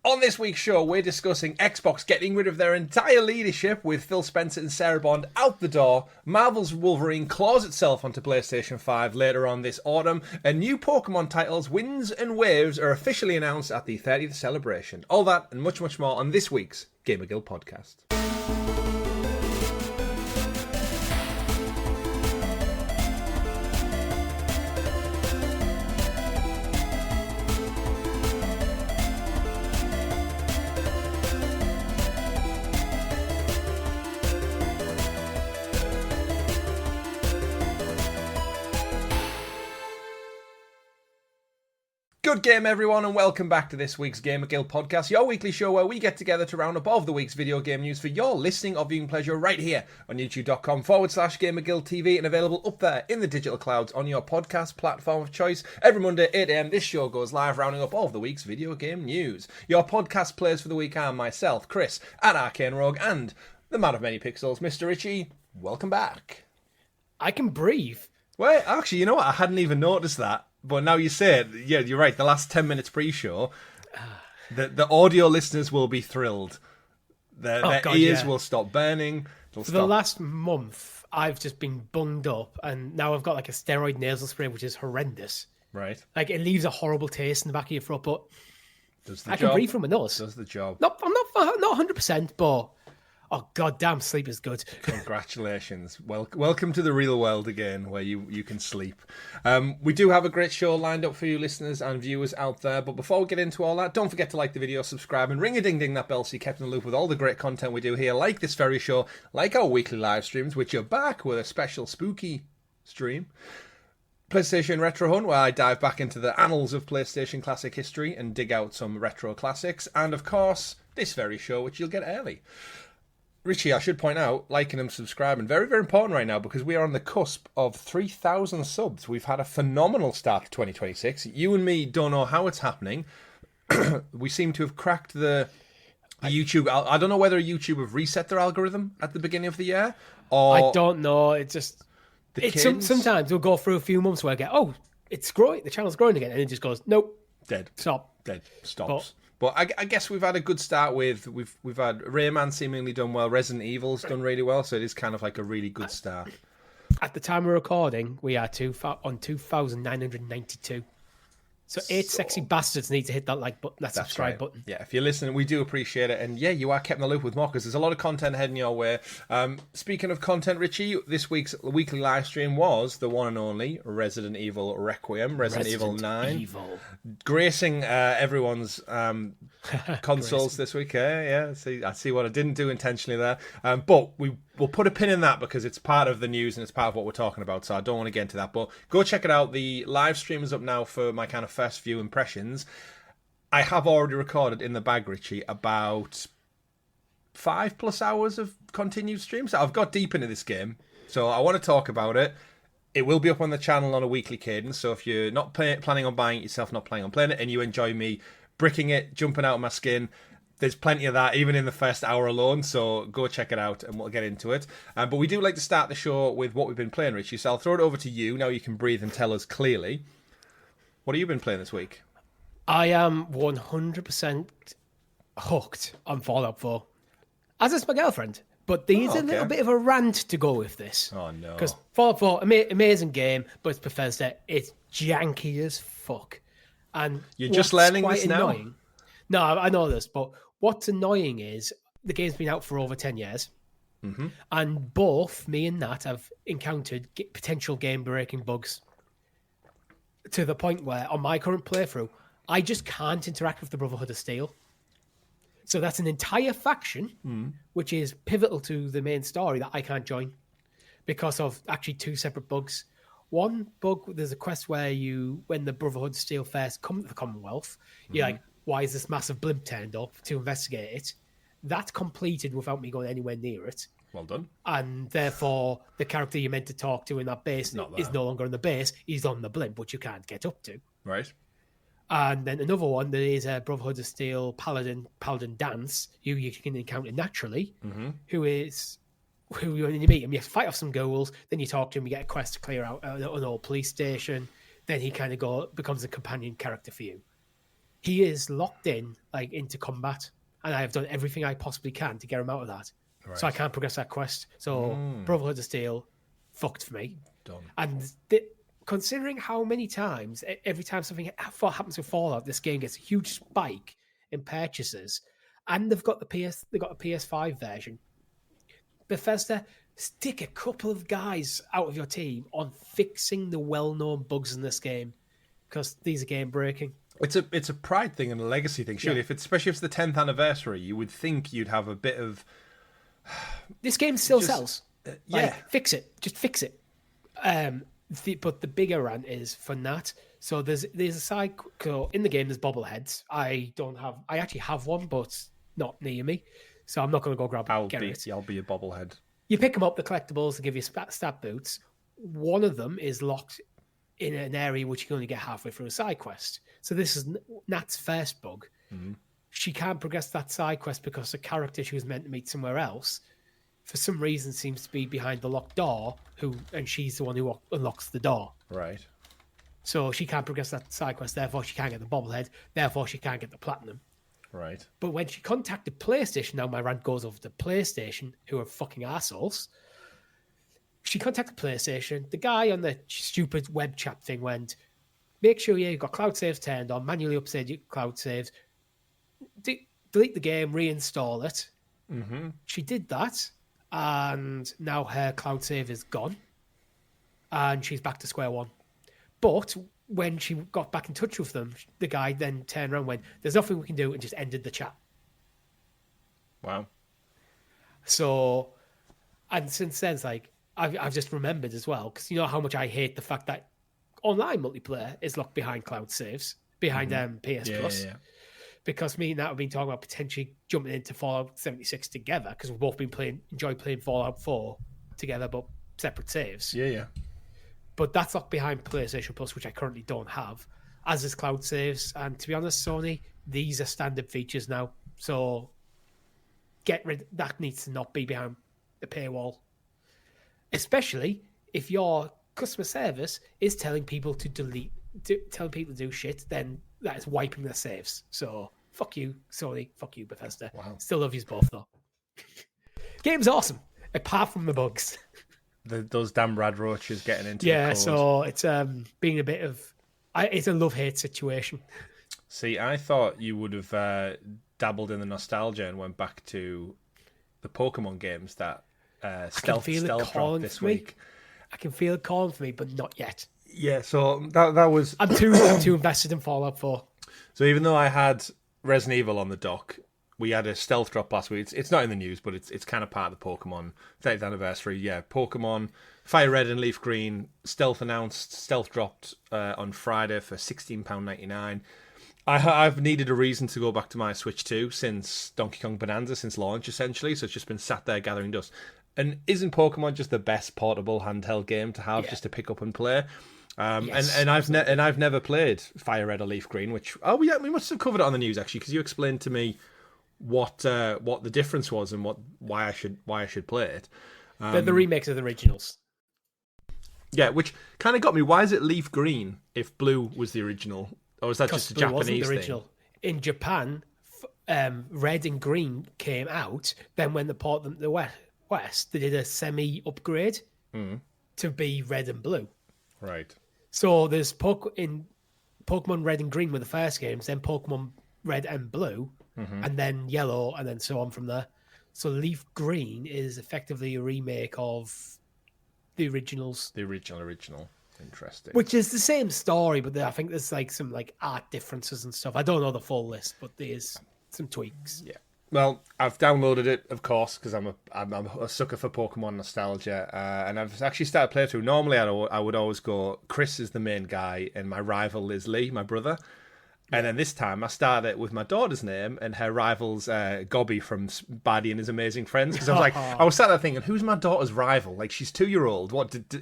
On this week's show, we're discussing Xbox getting rid of their entire leadership with Phil Spencer and Sarah Bond out the door, Marvel's Wolverine claws itself onto PlayStation 5 later on this autumn, and new Pokémon titles Winds and Waves are officially announced at the 30th celebration. All that and much, much more on this week's GamerGuild Podcast. Good game, everyone, and welcome back to this week's GamerGuild Podcast, your weekly show where we get together to round up all of the week's video game news for your listening or viewing pleasure right here on youtube.com/GamerGuildTV and available up there in the digital clouds on your podcast platform of choice. Every Monday, 8 a.m, this show goes live, rounding up all of the week's video game news. Your podcast players for the week are myself, Chris, at Arcane Rogue, and the man of many pixels, Mr. Richie. Welcome back. I can breathe. Well, actually, you know what? I hadn't even noticed that. But now you say it, yeah, you're right. The last 10 minutes pre-show, the audio listeners will be thrilled. Their ears will stop burning. For the last month, I've just been bunged up, and now I've got like a steroid nasal spray, which is horrendous. Right. Like, it leaves a horrible taste in the back of your throat, but I can breathe from my nose. Does the job. No, I'm not 100%, but oh goddamn, sleep is good. Congratulations. Welcome to the real world again, where you can sleep. We do have a great show lined up for you listeners and viewers out there, but before we get into all that, don't forget to like the video, subscribe, and ring-a-ding-ding that bell so you're kept in the loop with all the great content we do here, like this very show, like our weekly live streams, which are back with a special spooky stream. PlayStation Retro Hunt, where I dive back into the annals of PlayStation classic history and dig out some retro classics, and of course, this very show, which you'll get early. Richie, I should point out, liking and subscribing, very, very important right now because we are on the cusp of 3,000 subs. We've had a phenomenal start to 2026. You and me don't know how it's happening. We seem to have cracked the YouTube. I don't know whether YouTube have reset their algorithm at the beginning of the year or... I don't know. It's just... sometimes we'll go through a few months where I get, it's growing, the channel's growing again, and it just goes, nope. Dead. Stop. Dead. Stops. But I guess we've had a good start with we've had Rayman seemingly done well, Resident Evil's done really well, so it is kind of like a really good start. At the time of recording, we are on 2,992. So 8 sexy bastards need to hit that like button, that subscribe button. Yeah, if you're listening, we do appreciate it. And yeah, you are kept in the loop with more because there's a lot of content heading your way. Speaking of content, Richie, this week's weekly live stream was the one and only Resident Evil Requiem, Resident Evil 9. Gracing everyone's consoles this week. Yeah, I see what I didn't do intentionally there. But we'll put a pin in that because it's part of the news and it's part of what we're talking about, so I don't want to get into that. But go check it out. The live stream is up now for my kind of first few impressions. I have already recorded in the bag, Richie, about 5+ hours of continued streams. So I've got deep into this game, so I want to talk about it. It will be up on the channel on a weekly cadence, so if you're not planning on buying it yourself, not planning on playing it, and you enjoy me bricking it, jumping out of my skin, there's plenty of that, even in the first hour alone, so go check it out and we'll get into it. But we do like to start the show with what we've been playing, Richie, so I'll throw it over to you. Now you can breathe and tell us clearly. What have you been playing this week? I am 100% hooked on Fallout 4. As is my girlfriend. But there's a little bit of a rant to go with this. Oh, no. Because Fallout 4, amazing game, but it's Bethesda. It's janky as fuck. And you're just learning this now? No, I know this, but what's annoying is the game's been out for over 10 years. Mm-hmm. And both me and Nat have encountered potential game-breaking bugs to the point where, on my current playthrough, I just can't interact with the Brotherhood of Steel. So that's an entire faction, which is pivotal to the main story, that I can't join because of actually 2 separate bugs. One bug, there's a quest where when the Brotherhood of Steel first come to the Commonwealth, you're like, why is this massive blimp turned up to investigate it? That's completed without me going anywhere near it. Well done. And therefore, the character you're meant to talk to in that base is no longer on the base. He's on the blimp, which you can't get up to. Right. And then another one, there is a Brotherhood of Steel Paladin Dance, who you can encounter naturally, who when you meet him, you fight off some ghouls, then you talk to him, you get a quest to clear out an old police station, then he kind of becomes a companion character for you. he is locked in, like, into combat, and I have done everything I possibly can to get him out of that. Right. So I can't progress that quest. So Brotherhood of Steel, fucked for me. Done. And considering how many times, every time something happens with Fallout, this game gets a huge spike in purchases, and they've got a PS5 version. Bethesda, stick a couple of guys out of your team on fixing the well-known bugs in this game, because these are game breaking. It's a pride thing and a legacy thing. Surely, especially if it's the 10th anniversary, you would think you'd have a bit of. This game still sells. Yeah, fix it. Just fix it. But the bigger rant is for Nat. So there's a side. So in the game, there's bobbleheads. I actually have one, but it's not near me. So I'm not going to go grab it. I'll be a bobblehead. You pick them up, the collectibles, they give you stat boots. One of them is locked in an area which you can only get halfway through a side quest. So this is Nat's first bug. Mm-hmm. She can't progress that side quest because the character she was meant to meet somewhere else, for some reason, seems to be behind the locked door, and she's the one who unlocks the door. Right. So she can't progress that side quest, therefore she can't get the bobblehead, therefore she can't get the platinum. Right. But when she contacted PlayStation, now my rant goes over to PlayStation, who are fucking assholes. She contacted PlayStation. The guy on the stupid web chat thing went, make sure you've got cloud saves turned on, manually update your cloud saves, delete the game, reinstall it. Mm-hmm. She did that, and now her cloud save is gone, and she's back to square one. But when she got back in touch with them, the guy then turned around and went, there's nothing we can do, and just ended the chat. Wow. So, and since then, it's like, I've just remembered as well, because you know how much I hate the fact that online multiplayer is locked behind cloud saves, behind PS Plus. Yeah. Because me and Nat have been talking about potentially jumping into Fallout 76 together, because we've both been enjoy playing Fallout 4 together, but separate saves. Yeah. But that's locked behind PlayStation Plus, which I currently don't have, as is cloud saves. And to be honest, Sony, these are standard features now. So that needs to not be behind the paywall. Especially if your customer service is telling people to telling people to do shit, then that is wiping their saves. So fuck you, Sony. Fuck you, Bethesda. Wow. Still love you both, though. Game's awesome, apart from the bugs. Those damn rad roaches getting into the code. So it's being a bit of... it's a love-hate situation. See, I thought you would have dabbled in the nostalgia and went back to the Pokémon games that stealth dropped this week. I can feel it calling for me, but not yet. Yeah, so that was... I'm too invested in Fallout 4. So even though I had Resident Evil on the dock, we had a stealth drop last week. It's not in the news, but it's kind of part of the Pokemon 30th anniversary. Yeah, Pokemon Fire Red and Leaf Green, stealth announced, stealth dropped on Friday for £16.99. I've needed a reason to go back to my Switch 2 since Donkey Kong Bonanza, since launch, essentially. So it's just been sat there gathering dust. And isn't Pokemon just the best portable handheld game to have just to pick up and play? Yes, and I've never played Fire Red or Leaf Green, which we must have covered it on the news actually, because you explained to me what the difference was and why I should play it. They're the remakes of the originals. Yeah, which kind of got me. Why is it Leaf Green if Blue was the original, or is that just a Japanese thing? In Japan, Red and Green came out. Then when they ported them to the West, they did a semi-upgrade to be Red and Blue. Right. So there's Pokemon Red and Green were the first games, then Pokemon Red and Blue, and then Yellow, and then so on from there. So Leaf Green is effectively a remake of the originals. The original. Interesting. Which is the same story, but I think there's like some like art differences and stuff. I don't know the full list, but there's some tweaks. Yeah. Well, I've downloaded it, of course, because I'm a sucker for Pokemon nostalgia, and I've actually started playthrough. Normally, I would always go, Chris is the main guy, and my rival is Lee, my brother. And then this time, I started with my daughter's name, and her rival's Gobby from Bardy and His Amazing Friends. Because I was sat there thinking, who's my daughter's rival? Like, she's 2-year-old.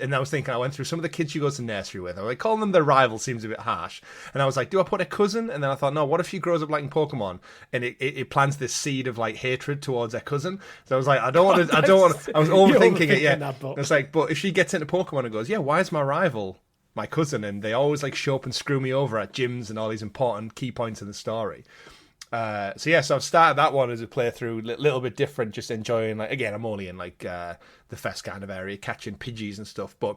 And I was thinking, I went through some of the kids she goes to nursery with. I was like, calling them their rival seems a bit harsh. And I was like, do I put a cousin? And then I thought, no, what if she grows up liking Pokemon? And it plants this seed of, like, hatred towards her cousin. So I was like, I was overthinking it, yeah. It's like, but if she gets into Pokemon and goes, yeah, why is my rival my cousin, and they always like show up and screw me over at gyms and all these important key points in the story. So I've started that one as a playthrough, a little bit different, just enjoying, like, again, I'm only in like the fest kind of area, catching Pidgeys and stuff, but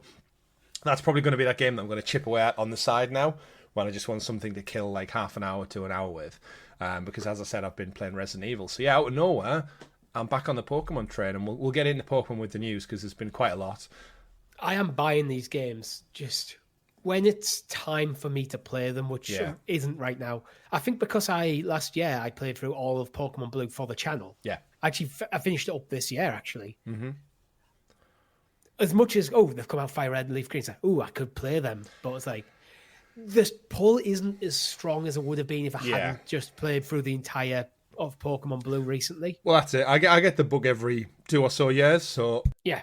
that's probably going to be that game that I'm going to chip away at on the side now, when I just want something to kill like half an hour to an hour with, because as I said, I've been playing Resident Evil. So out of nowhere, I'm back on the Pokemon train, and we'll get into Pokemon with the news, because there's been quite a lot. I am buying these games just when it's time for me to play them, which isn't right now. I think because last year I played through all of Pokemon Blue for the channel. Yeah. Actually, I finished it up this year, actually. Mm-hmm. As much as, they've come out Fire Red and Leaf Green, it's like, I could play them. But it's like, this pull isn't as strong as it would have been if I hadn't just played through the entire of Pokemon Blue recently. Well, that's it. I get the bug every 2 or so years, so... Yeah.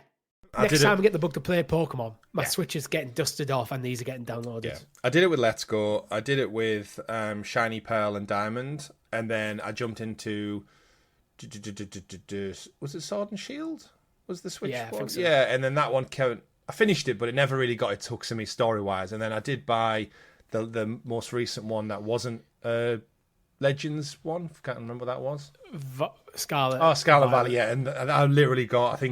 Next time I get the bug to play Pokemon, my Switch is getting dusted off and these are getting downloaded. Yeah. I did it with Let's Go. I did it with Shiny Pearl and Diamond. And then I jumped into... Was it Sword and Shield? Was the Switch one? I think so. Yeah, and then that one I finished it, but it never really got its hooks in me story-wise. And then I did buy the most recent one that wasn't Legends one. Can't remember what that was. Scarlet. Oh, Scarlet Valley, yeah. And I literally got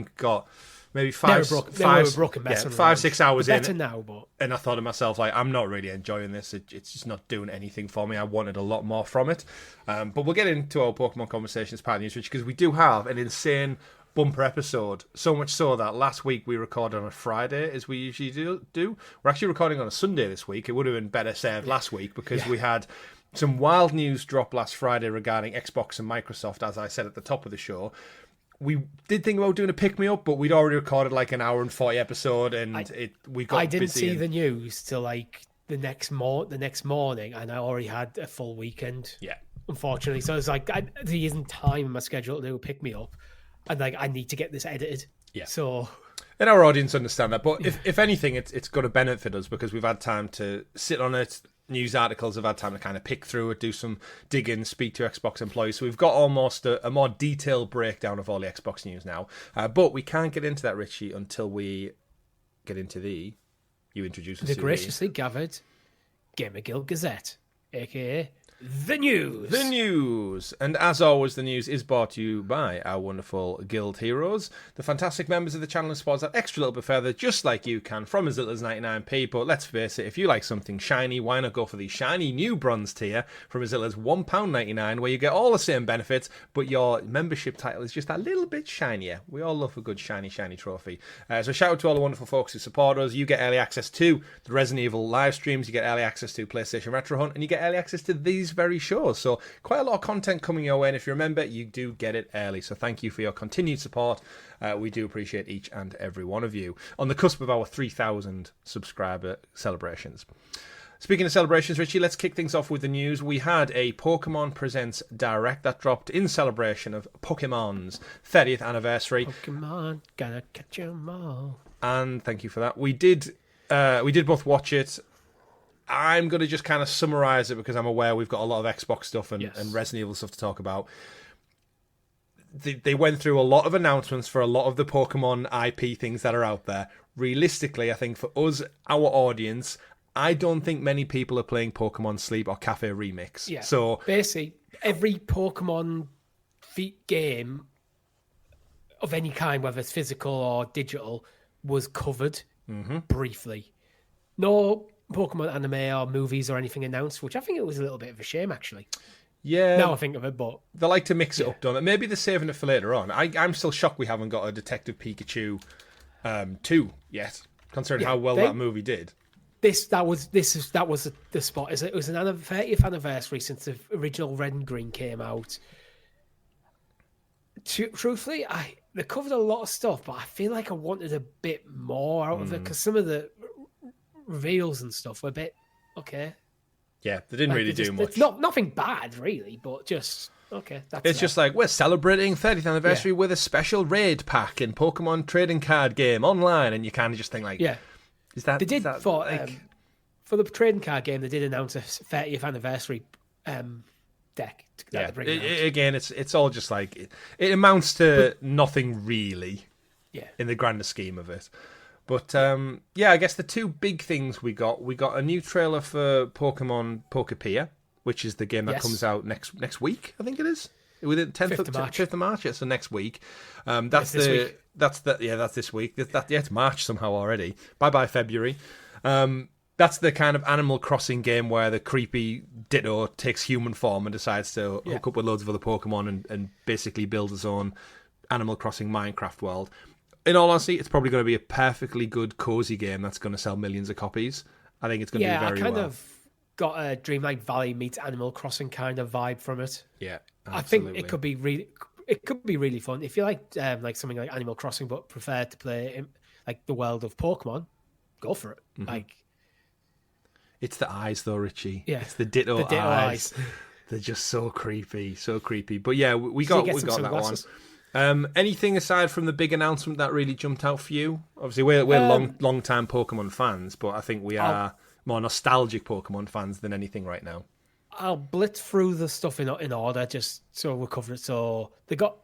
maybe 5-6 hours in. Better now, but... And I thought to myself, like, I'm not really enjoying this. It's just not doing anything for me. I wanted a lot more from it. But we'll get into our Pokemon conversation as part of the news, Rich, because we do have an insane bumper episode. So much so that last week we recorded on a Friday, as we usually do. We're actually recording on a Sunday this week. It would have been better served last week, because we had some wild news drop last Friday regarding Xbox and Microsoft, as I said at the top of the show. We did think about doing a pick-me-up, but we'd already recorded like an hour and 40 episode, and we got busy. I didn't see the news till like the next morning, and I already had a full weekend. Yeah, unfortunately, so it's like there isn't time in my schedule to do a pick-me-up, and like I need to get this edited. Yeah, so. And our audience understand that, but if anything, it's going to benefit us, because we've had time to sit on it. News articles have had time to kind of pick through it, do some digging, speak to Xbox employees. So we've got almost a more detailed breakdown of all the Xbox news now. But we can't get into that, Richie, until we get into you introduce us to the graciously gathered GamerGuild Gazette, a.k.a. The news. The news. And as always, the news is brought to you by our wonderful guild heroes, the fantastic members of the channel and supports that extra little bit further, just like you can, from as little as 99p. But let's face it, if you like something shiny, why not go for the shiny new bronze tier from as little as £1.99, where you get all the same benefits, but your membership title is just a little bit shinier. We all love a good shiny trophy. So shout out to all the wonderful folks who support us. You get early access to the Resident Evil live streams, you get early access to PlayStation Retro Hunt, and you get early access to these very shows. So quite a lot of content coming your way, and if you remember, you do get it early. So thank you for your continued support. We do appreciate each and every one of you on the cusp of our 3,000 subscriber celebrations. Speaking of celebrations, Richie, let's kick things off with the news. We had a Pokemon Presents Direct that dropped in celebration of Pokemon's 30th anniversary. Pokemon, gotta catch 'em all. And thank you for that. We did both watch it. I'm going to just kind of summarise it, because I'm aware we've got a lot of Xbox stuff and Resident Evil stuff to talk about. They went through a lot of announcements for a lot of the Pokemon IP things that are out there. Realistically, I think for us, our audience, I don't think many people are playing Pokemon Sleep or Cafe Remix. Yeah. So basically, every Pokemon game of any kind, whether it's physical or digital, was covered briefly. No Pokemon anime or movies or anything announced, which I think it was a little bit of a shame, actually. Yeah. Now I think of it, but... They like to mix it up, don't they? Maybe they're saving it for later on. I'm still shocked we haven't got a Detective Pikachu 2 yet, considering how well that movie did. That was the spot. It was an 30th anniversary since the original Red and Green came out. Truthfully, they covered a lot of stuff, but I feel like I wanted a bit more out of it, because some of the reveals and stuff were a bit okay. Yeah, they didn't really do much. It's nothing bad, really, but just okay. It's just like, we're celebrating 30th anniversary with a special raid pack in Pokemon trading card game online, and you kind of just think like, is that? They did for the trading card game. They did announce a 30th anniversary deck. Again, it's all just like it amounts to nothing really. Yeah. In the grander scheme of it. But I guess the two big things we got a new trailer for Pokemon Pokepia, which is the game that comes out next week, I think it is. Within 5th of March, yeah, so next week. That's this week. That's this week. It's March somehow already. Bye February. That's the kind of Animal Crossing game where the creepy Ditto takes human form and decides to hook up with loads of other Pokemon and basically build his own Animal Crossing Minecraft world. In all honesty, it's probably going to be a perfectly good, cozy game that's going to sell millions of copies. I think it's going to do very well. Yeah, I kind of got a Dreamlight Valley meets Animal Crossing kind of vibe from it. Yeah, absolutely. I think it could be really fun. If you like something like Animal Crossing but prefer to play in, like the world of Pokemon, go for it. Mm-hmm. It's the eyes though, Richie. Yeah, it's the Ditto eyes. They're just so creepy. But yeah, we got that one. Anything aside from the big announcement that really jumped out for you? Obviously, we're long time Pokemon fans, but I think we are more nostalgic Pokemon fans than anything right now. I'll blitz through the stuff in order just so we're covered. So they got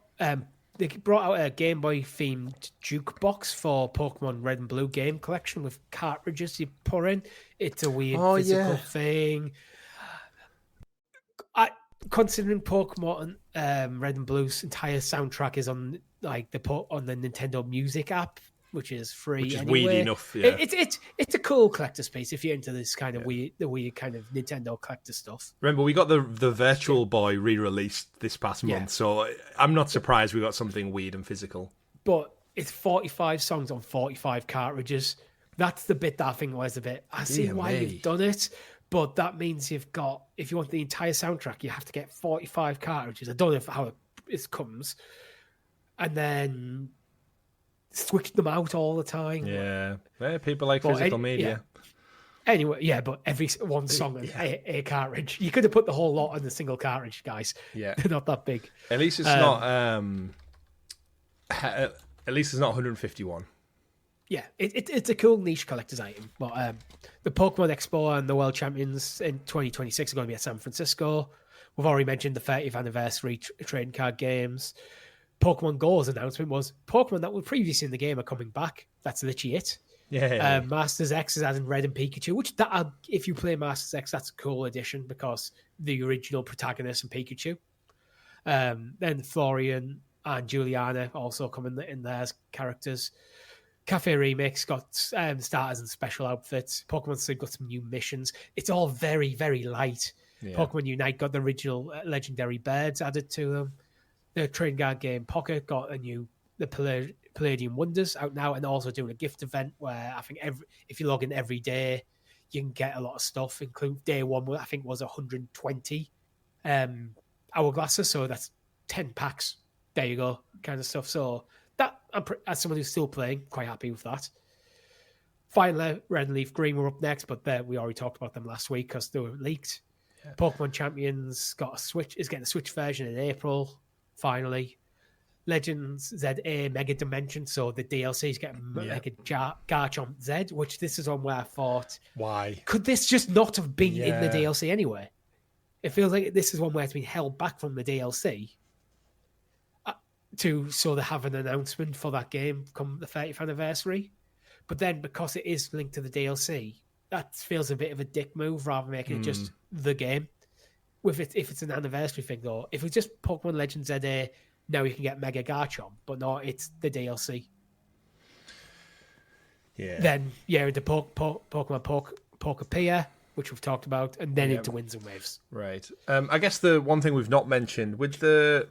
they brought out a Game Boy themed jukebox for Pokemon Red and Blue game collection with cartridges you put in. It's a weird physical thing. Considering Pokemon Red and Blue's entire soundtrack is on the Nintendo Music app, which is free, which is anyway. Weird enough. Yeah. It's a cool collector's piece if you're into this kind of weird kind of Nintendo collector stuff. Remember, we got the Virtual Boy re-released this past month, so I'm not surprised we got something weird and physical. But it's 45 songs on 45 cartridges. That's the bit that I think was a bit. I see why you've done it. But that means you've got, if you want the entire soundtrack, you have to get 45 cartridges. I don't know how it comes. And then switch them out all the time. Yeah. People like physical media. Yeah. Anyway, but every one song is a cartridge. You could have put the whole lot on a single cartridge, guys. Yeah. They're not that big. At least it's not... at least it's not 151. Yeah, it's a cool niche collector's item. But the Pokemon Expo and the World Champions in 2026 are going to be at San Francisco. We've already mentioned the 30th anniversary trading card games. Pokemon Go's announcement was Pokemon that were previously in the game are coming back. That's literally it. Yeah. Masters X is adding Red and Pikachu, which if you play Masters X, that's a cool addition because the original protagonist and Pikachu. Then Florian and Juliana also come in there as characters. Cafe Remix got starters and special outfits. Pokemon Sleep got some new missions. It's all very, very light. Yeah. Pokemon Unite got the original legendary birds added to them. The trading card game Pocket got the Palladium Wonders out now, and also doing a gift event where I think if you log in every day, you can get a lot of stuff. Include day one, I think was 120 hourglasses, so that's 10 packs. There you go, kind of stuff. So that, as someone who's still playing, quite happy with that. Finally, Red and Leaf Green were up next, but we already talked about them last week because they were leaked. Yeah. Pokemon Champions is getting a Switch version in April. Finally, Legends ZA Mega Dimension, so the DLC is getting Mega Garchomp Z, which this is on where I thought, why could this just not have been in the DLC anyway? It feels like this is one where it's been held back from the DLC. So they have an announcement for that game come the 30th anniversary. But then because it is linked to the DLC, that feels a bit of a dick move rather than making it just the game. If it's an anniversary thing, though, if it's just Pokemon Legends ZA, now you can get Mega Garchomp, but no, it's the DLC. Yeah. Then, into Pokemon Pokepia, which we've talked about, and then into Winds and Waves. Right. I guess the one thing we've not mentioned, with the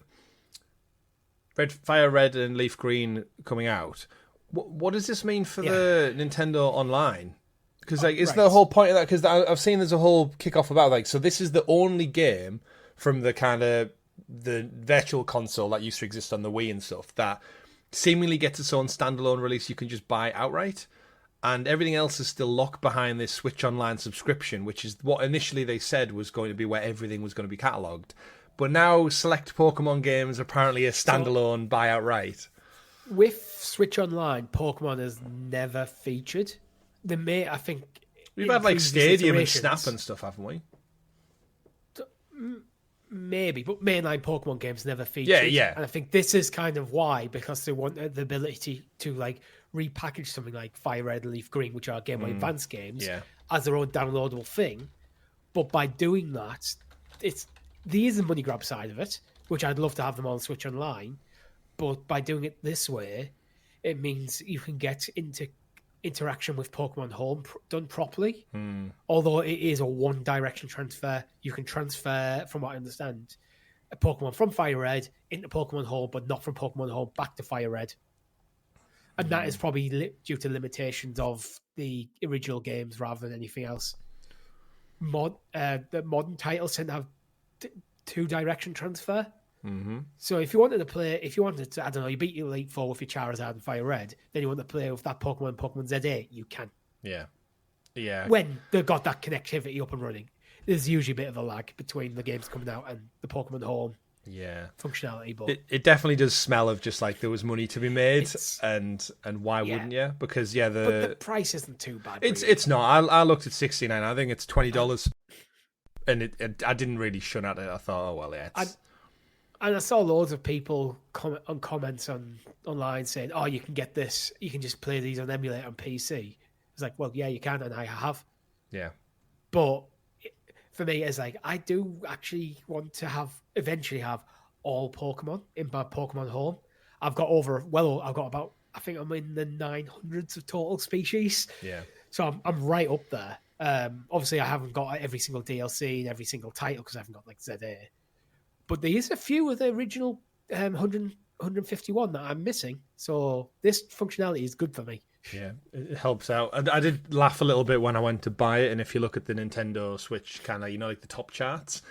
Fire Red and Leaf Green coming out, what does this mean for the Nintendo Online? Because is the whole point of that? Because I've seen there's a whole kickoff about so this is the only game from the kind of the virtual console that used to exist on the Wii and stuff that seemingly gets its own standalone release you can just buy outright, and everything else is still locked behind this Switch Online subscription, which is what initially they said was going to be where everything was going to be catalogued. But now select Pokemon games apparently a standalone buy outright. With Switch Online, Pokemon has never featured. I think we've had Stadium and Snap and stuff, haven't we? Maybe, but mainline Pokemon games never featured. Yeah. And I think this is kind of why, because they want the ability to like repackage something like Fire Red and Leaf Green, which are Game Boy Advance games, as their own downloadable thing. But by doing that, there is the money grab side of it, which I'd love to have them on Switch Online. But by doing it this way, it means you can get into interaction with Pokemon Home done properly. Although it is a one-direction transfer, you can transfer, from what I understand, a Pokemon from Fire Red into Pokemon Home, but not from Pokemon Home back to Fire Red. And that is probably due to limitations of the original games rather than anything else. The modern titles tend to have two-direction transfer. So if you wanted to, I don't know, you beat your Elite Four with your Charizard and Fire Red, then you want to play with that Pokemon Z8, you can. Yeah. When they've got that connectivity up and running. There's usually a bit of a lag between the games coming out and the Pokemon Home functionality. But it definitely does smell of just like there was money to be made, and why wouldn't you? Because but the price isn't too bad. It's not. I looked at $69. I think it's $20, and I didn't really shun at it. I thought, oh well, yeah. And I saw loads of people comments online saying, "Oh, you can get this. You can just play these on emulator on PC." It's like, well, yeah, you can, and I have. Yeah. But for me, it's like I do actually want to eventually have all Pokemon in my Pokemon Home. I've got about, I think I'm in the 900s of total species. Yeah. So I'm right up there. Obviously, I haven't got every single DLC and every single title because I haven't got like ZA. But there is a few of the original 151 that I'm missing. So this functionality is good for me. Yeah, it helps out. And I did laugh a little bit when I went to buy it. And if you look at the Nintendo Switch kind of, like the top charts,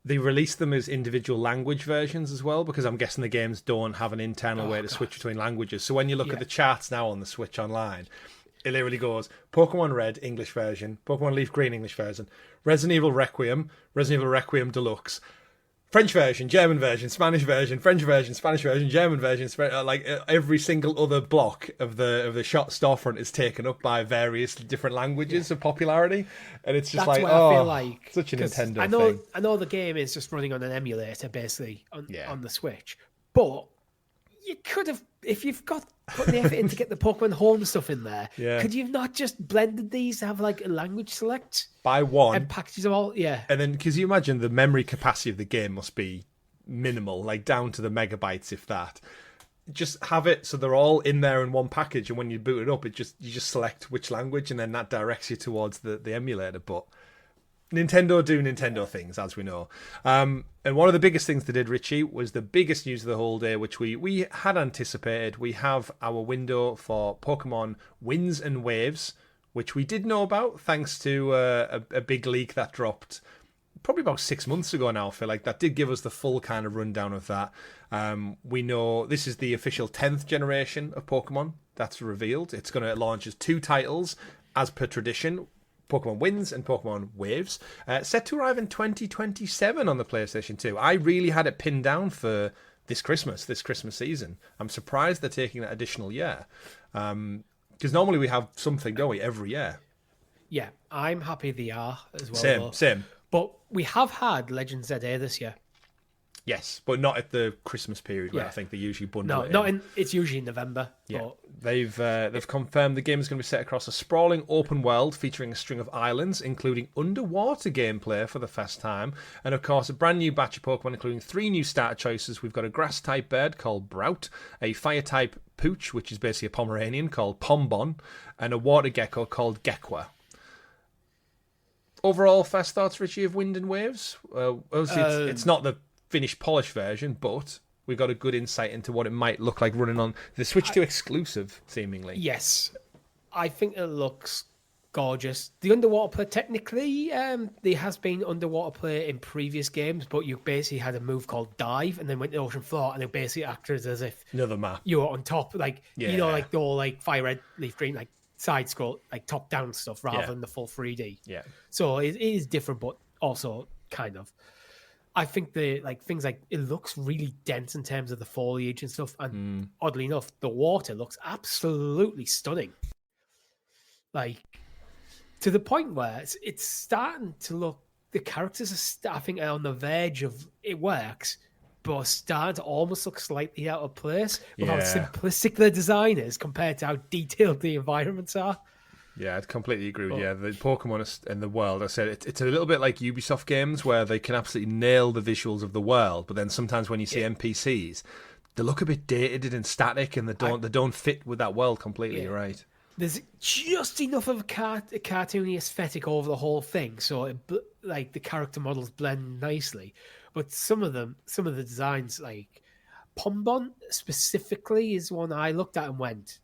they released them as individual language versions as well, because I'm guessing the games don't have an internal way to switch between languages. So when you look at the charts now on the Switch Online, it literally goes Pokemon Red, English version, Pokemon Leaf Green, English version, Resident Evil Requiem Deluxe, French version, German version, Spanish version, French version, Spanish version, German version. Like every single other block of the shop storefront is taken up by various different languages of popularity, and it's just I feel like such a Nintendo thing. I know the game is just running on an emulator basically on the Switch, but you could have, if you've put the effort in to get the Pokemon Home stuff in there, could you have not just blended these to have like a language select? By one. And packages them all, And then, because you imagine the memory capacity of the game must be minimal, like down to the megabytes, if that. Just have it so they're all in there in one package, and when you boot it up, you just select which language, and then that directs you towards the emulator. But Nintendo do Nintendo things, as we know. And one of the biggest things they did, Richie, was the biggest news of the whole day, which we had anticipated. We have our window for Pokemon Winds and Waves, which we did know about thanks to a big leak that dropped probably about 6 months ago now. I feel like that did give us the full kind of rundown of that. We know this is the official 10th generation of Pokemon that's revealed. It's going to launch as 2 titles, as per tradition, Pokemon Winds and Pokemon Waves, set to arrive in 2027 on the PlayStation 2. I really had it pinned down for this Christmas season. I'm surprised they're taking that additional year. Because normally we have something, don't we, every year? Yeah, I'm happy they are as well. Same. But we have had Legends ZA this year. Yes, but not at the Christmas period where I think they usually bundle it in. It's usually in November. Yeah, but they've confirmed the game is going to be set across a sprawling open world featuring a string of islands, including underwater gameplay for the first time, and of course a brand new batch of Pokemon, including 3 new starter choices. We've got a grass-type bird called Brout, a fire-type Pooch, which is basically a Pomeranian, called Pombon, and a water gecko called Gekwa. Overall, first thoughts, Richie, of Wind and Waves? It's not the finished polished version, but we got a good insight into what it might look like running on the Switch 2 exclusive, seemingly. Yes, I think it looks gorgeous. The underwater play, technically, there has been underwater play in previous games, but you basically had a move called Dive and then went to the ocean floor, and it basically acted as if another map. You were on top, like like the all like Fire Red, Leaf Green, like side scroll, like top down stuff rather than the full 3D. Yeah. So it is different, but also kind of. I think things like it looks really dense in terms of the foliage and stuff, and oddly enough, the water looks absolutely stunning. Like to the point where it's starting to look the characters are, I think, are on the verge of it works, but starting to almost look slightly out of place with how simplistic the design is compared to how detailed the environments are. Yeah, I'd completely agree with you. The Pokemon in the world, I said, it's a little bit like Ubisoft games where they can absolutely nail the visuals of the world, but then sometimes when you see NPCs, they look a bit dated and static, and they don't fit with that world completely. You're right. There's just enough of a cartoony aesthetic over the whole thing, so the character models blend nicely. But some of the designs, like Pombon specifically, is one I looked at and went,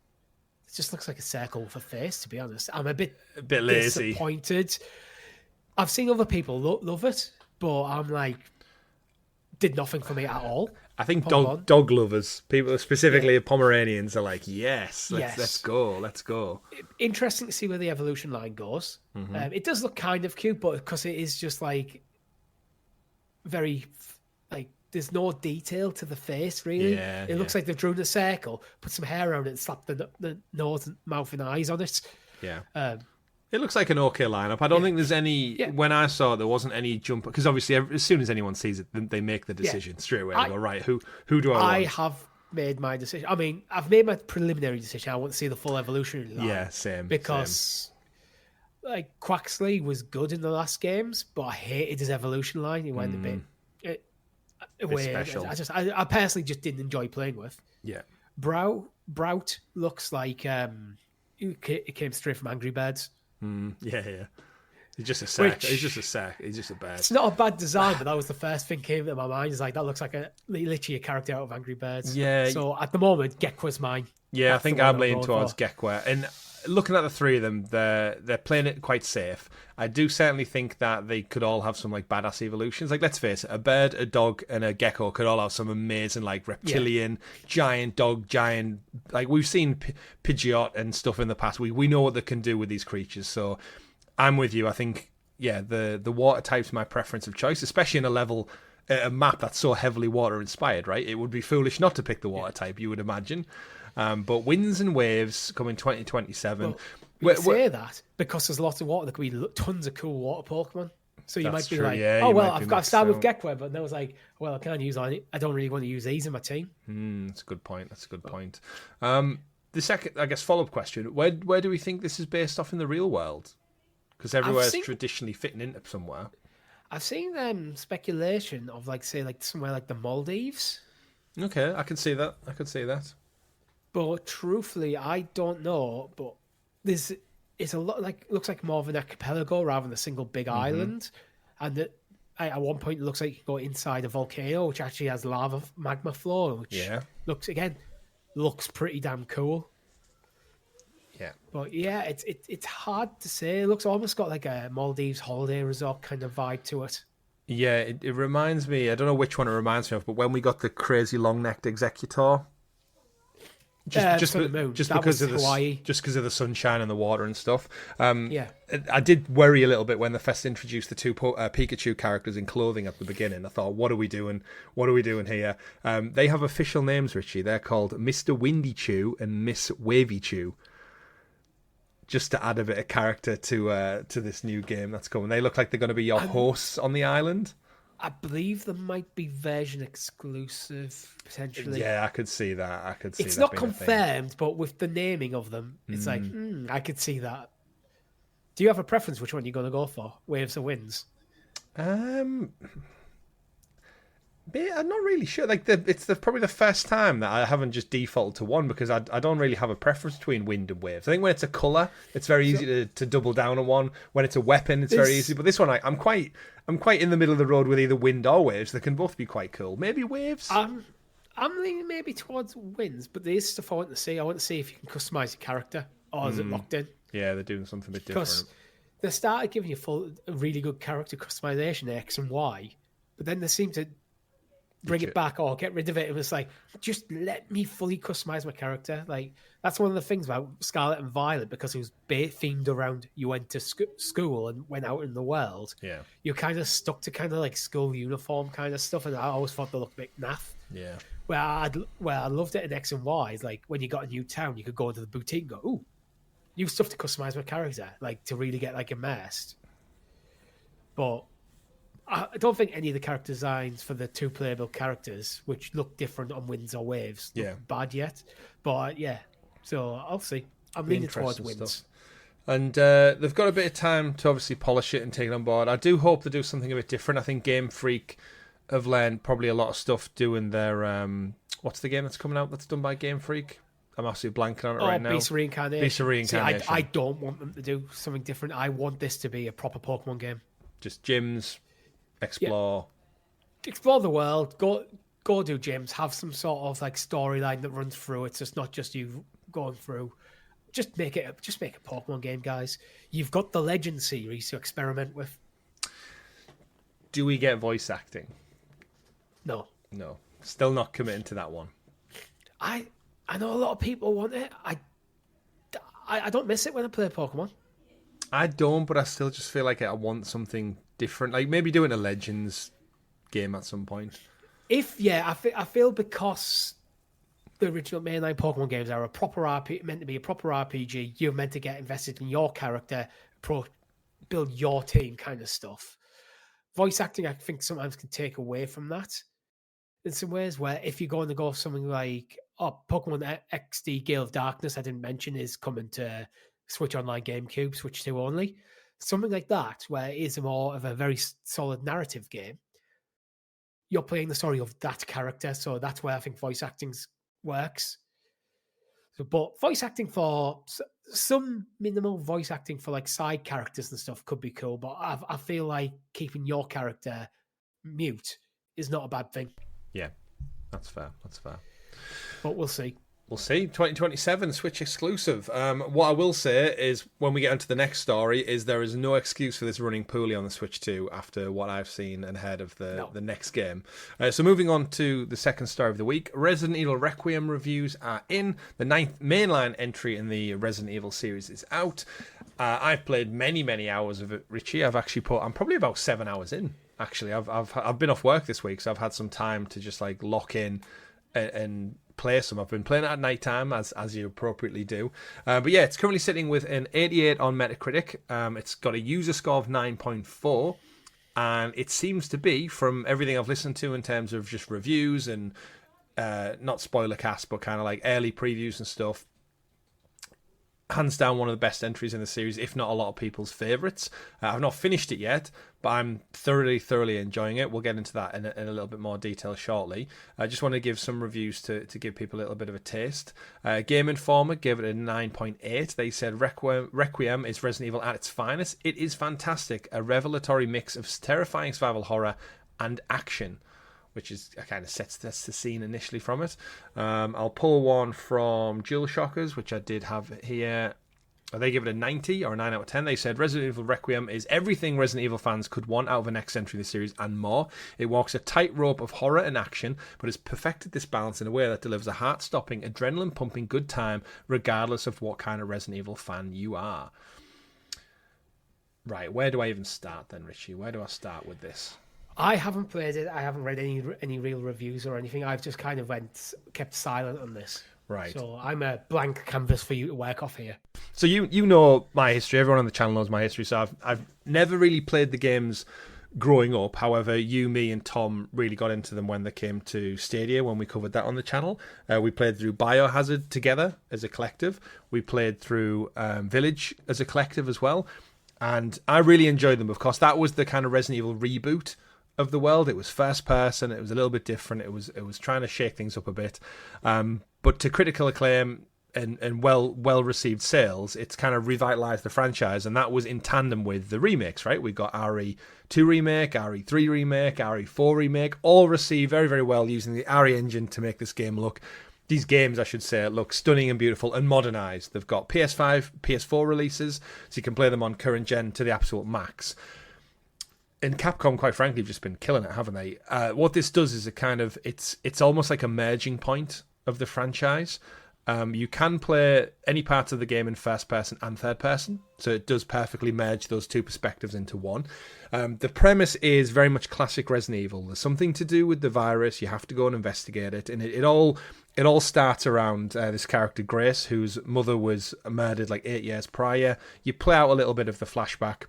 it just looks like a circle with a face, to be honest. I'm a bit lazy, disappointed. I've seen other people love it, but I'm like, did nothing for me at all. I think dog lovers, people specifically Pomeranians, are like, let's go. Interesting to see where the evolution line goes. Mm-hmm. It does look kind of cute, but because it is just like very like there's no detail to the face really. It looks like they've drawn a circle, put some hair around it, and slapped the nose, and mouth, and eyes on it. Yeah. It looks like an okay lineup. I don't think there's any... Yeah. When I saw it, there wasn't any jump... Because obviously, as soon as anyone sees it, they make the decision straight away. They go, right, who do I want? I have made my decision. I mean, I've made my preliminary decision. I want to see the full evolutionary line. Yeah, same. Because, like, Quaxley was good in the last games, but I hated his evolution line. He went a bit weird. Special. I personally just didn't enjoy playing with. Yeah. Brout looks like... it came straight from Angry Birds. Yeah. He's just a sack. He's just a sack. He's just a bad. It's not a bad design, but that was the first thing came to my mind. Is like that looks like literally a character out of Angry Birds. Yeah. So at the moment, Gekwa's mine. Yeah, I think I'm leaning towards Gekwa. And looking at the three of them, they're playing it quite safe. I do certainly think that they could all have some like badass evolutions. Like, let's face it, a bird, a dog, and a gecko could all have some amazing like reptilian, giant dog, giant. Like we've seen Pidgeot and stuff in the past. We know what they can do with these creatures. So I'm with you. I think the water type's my preference of choice, especially in a map that's so heavily water inspired. Right, it would be foolish not to pick the water type. You would imagine. But winds and waves come in 2027. We say that because there's lots of water. There could be tons of cool water Pokemon. So you might be like, I've got to start with Gekwa. But then I was like, well, I can't use any. I don't really want to use these in my team. That's a good point. The second, I guess, follow-up question, where do we think this is based off in the real world? Because everywhere's traditionally fitting into somewhere. I've seen speculation of, like, say, like somewhere like the Maldives. Okay, I can see that. But truthfully, I don't know. But it's a lot like looks like more of an archipelago rather than a single big island. And at one point, it looks like you can go inside a volcano, which actually has magma flow, which looks pretty damn cool. Yeah, but it's hard to say. It looks almost got like a Maldives holiday resort kind of vibe to it. Yeah, it reminds me. I don't know which one it reminds me of, but when we got the crazy long-necked Executor. Just because of the sunshine and the water and stuff. I did worry a little bit when they first introduced the two Pikachu characters in clothing at the beginning. I thought, what are we doing? What are we doing here? They have official names, Richie. They're called Mr. Windy Chew and Miss Wavy Chew. Just to add a bit of character to this new game that's coming. They look like they're going to be your hosts on the island. I believe there might be version exclusive potentially. Yeah, I could see that. It's not confirmed, but with the naming of them, it's like I could see that. Do you have a preference? Which one you're going to go for? Waves or winds? I'm not really sure. Like it's probably the first time that I haven't just defaulted to one because I don't really have a preference between wind and waves. I think when it's a colour, it's very easy to double down on one. When it's a weapon, it's very easy. But this one, I'm quite in the middle of the road with either wind or waves. They can both be quite cool. Maybe waves. I'm leaning maybe towards winds, but there is stuff I want to see. I want to see if you can customize your character or is it locked in? Yeah, they're doing something a bit different. Because they started giving you a really good character customization X and Y, but then they seem to bring it back or get rid of it. It was like, just let me fully customize my character. Like that's one of the things about Scarlet and Violet, because it was themed around you went to school and went out in the world. Yeah, you're kind of stuck to kind of like school uniform kind of stuff, and I always thought they looked a bit naff. Yeah, where I loved it in X and Y is like when you got a new town, you could go into the boutique and go, ooh, new stuff to customize my character, like to really get like immersed. But I don't think any of the character designs for the 2 playable characters, which look different on Winds or Waves, look bad yet. But yeah, so I'll see. I'm leaning towards Winds. Stuff. And they've got a bit of time to obviously polish it and take it on board. I do hope they do something a bit different. I think Game Freak have learned probably a lot of stuff doing their... what's the game that's coming out that's done by Game Freak? I'm absolutely blanking on it right now. Beast of Reincarnation. Beast of Reincarnation. See, I don't want them to do something different. I want this to be a proper Pokemon game. Just gyms, explore. Yeah. Explore the world. Go do gyms. Have some sort of like storyline that runs through. It's just not just you going through. Just make it a Pokemon game, guys. You've got the Legend series to experiment with. Do we get voice acting? No. Still not committing to that one. I know a lot of people want it. I don't miss it when I play Pokemon. I don't, but I still just feel like I want something different. Like maybe doing a Legends game at some point. I feel because the original mainline Pokemon games are meant to be a proper RPG. You're meant to get invested in your character, build your team kind of stuff. Voice acting, I think, sometimes can take away from that in some ways, where if you're going to go something like, Pokemon XD Gale of Darkness, I didn't mention, is coming to Switch Online GameCube, Switch 2 only. Something like that, where it is more of a very solid narrative game. You're playing the story of that character, so that's where I think voice acting works. So, but voice acting for some minimal voice acting for like side characters and stuff could be cool, but I feel like keeping your character mute is not a bad thing. Yeah, that's fair. But we'll see. We'll see. 2027 Switch exclusive. What I will say is, when we get into the next story, is there is no excuse for this running poorly on the Switch 2 after what I've seen and heard of the next game. So moving on to the second story of the week, Resident Evil Requiem reviews are in. The 9th mainline entry in the Resident Evil series is out. I've played many hours of it, Richie. I'm probably about 7 hours in. Actually, I've been off work this week, so I've had some time to just like lock in and play some. I've been playing it at night time, as you appropriately do. But yeah, it's currently sitting with an 88 on Metacritic. It's got a user score of 9.4, and it seems to be, from everything I've listened to in terms of just reviews and not spoiler cast, but kind of like early previews and stuff, hands down one of the best entries in the series, if not a lot of people's favourites. I've not finished it yet, but I'm thoroughly enjoying it. We'll get into that in a little bit more detail shortly. I just want to give some reviews to give people a little bit of a taste. Game Informer gave it a 9.8. They said Requiem is Resident Evil at its finest. It is fantastic, a revelatory mix of terrifying survival horror and action, which is kind of sets the scene initially from it. I'll pull one from Jill Shockers, which I did have here. They give it a 90 or a 9 out of 10. They said Resident Evil Requiem is everything Resident Evil fans could want out of the next entry in the series and more. It walks a tightrope of horror and action, but has perfected this balance in a way that delivers a heart-stopping, adrenaline-pumping good time, regardless of what kind of Resident Evil fan you are. Right, where do I even start then, Richie? Where do I start with this? I haven't played it. I haven't read any real reviews or anything. I've just kind of kept silent on this. Right. So I'm a blank canvas for you to work off here. So you know my history. Everyone on the channel knows my history. So I've never really played the games growing up. However, you, me, and Tom really got into them when they came to Stadia, when we covered that on the channel. We played through Biohazard together as a collective. We played through Village as a collective as well. And I really enjoyed them, because that was the kind of Resident Evil reboot of the world. It was first person. It was a little bit different. It was trying to shake things up a bit. But to critical acclaim and well received sales, it's kind of revitalized the franchise, and that was in tandem with the remakes, right? We got RE2 remake, RE3 remake, RE4 remake, all received very, very well, using the RE engine to make this game look. These games, I should say, look stunning and beautiful and modernized. They've got PS5, PS4 releases, so you can play them on current gen to the absolute max. And Capcom, quite frankly, have just been killing it, haven't they? What this does is it's almost like a merging point of the franchise. You can play any parts of the game in first person and third person, so it does perfectly merge those two perspectives into one. The premise is very much classic Resident Evil. There's something to do with the virus. You have to go and investigate it, and it all starts around this character Grace, whose mother was murdered like 8 years prior. You play out a little bit of the flashback.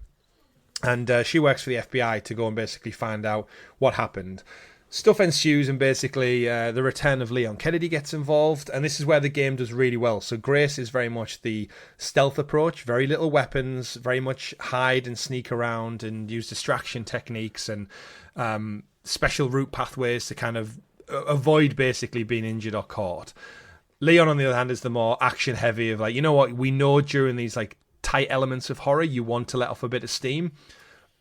And she works for the FBI to go and basically find out what happened. Stuff ensues, and basically the return of Leon Kennedy gets involved, and this is where the game does really well. So Grace is very much the stealth approach, very little weapons, very much hide and sneak around and use distraction techniques and special route pathways to kind of avoid basically being injured or caught. Leon, on the other hand, is the more action heavy of like, you know what, we know during these like tight elements of horror you want to let off a bit of steam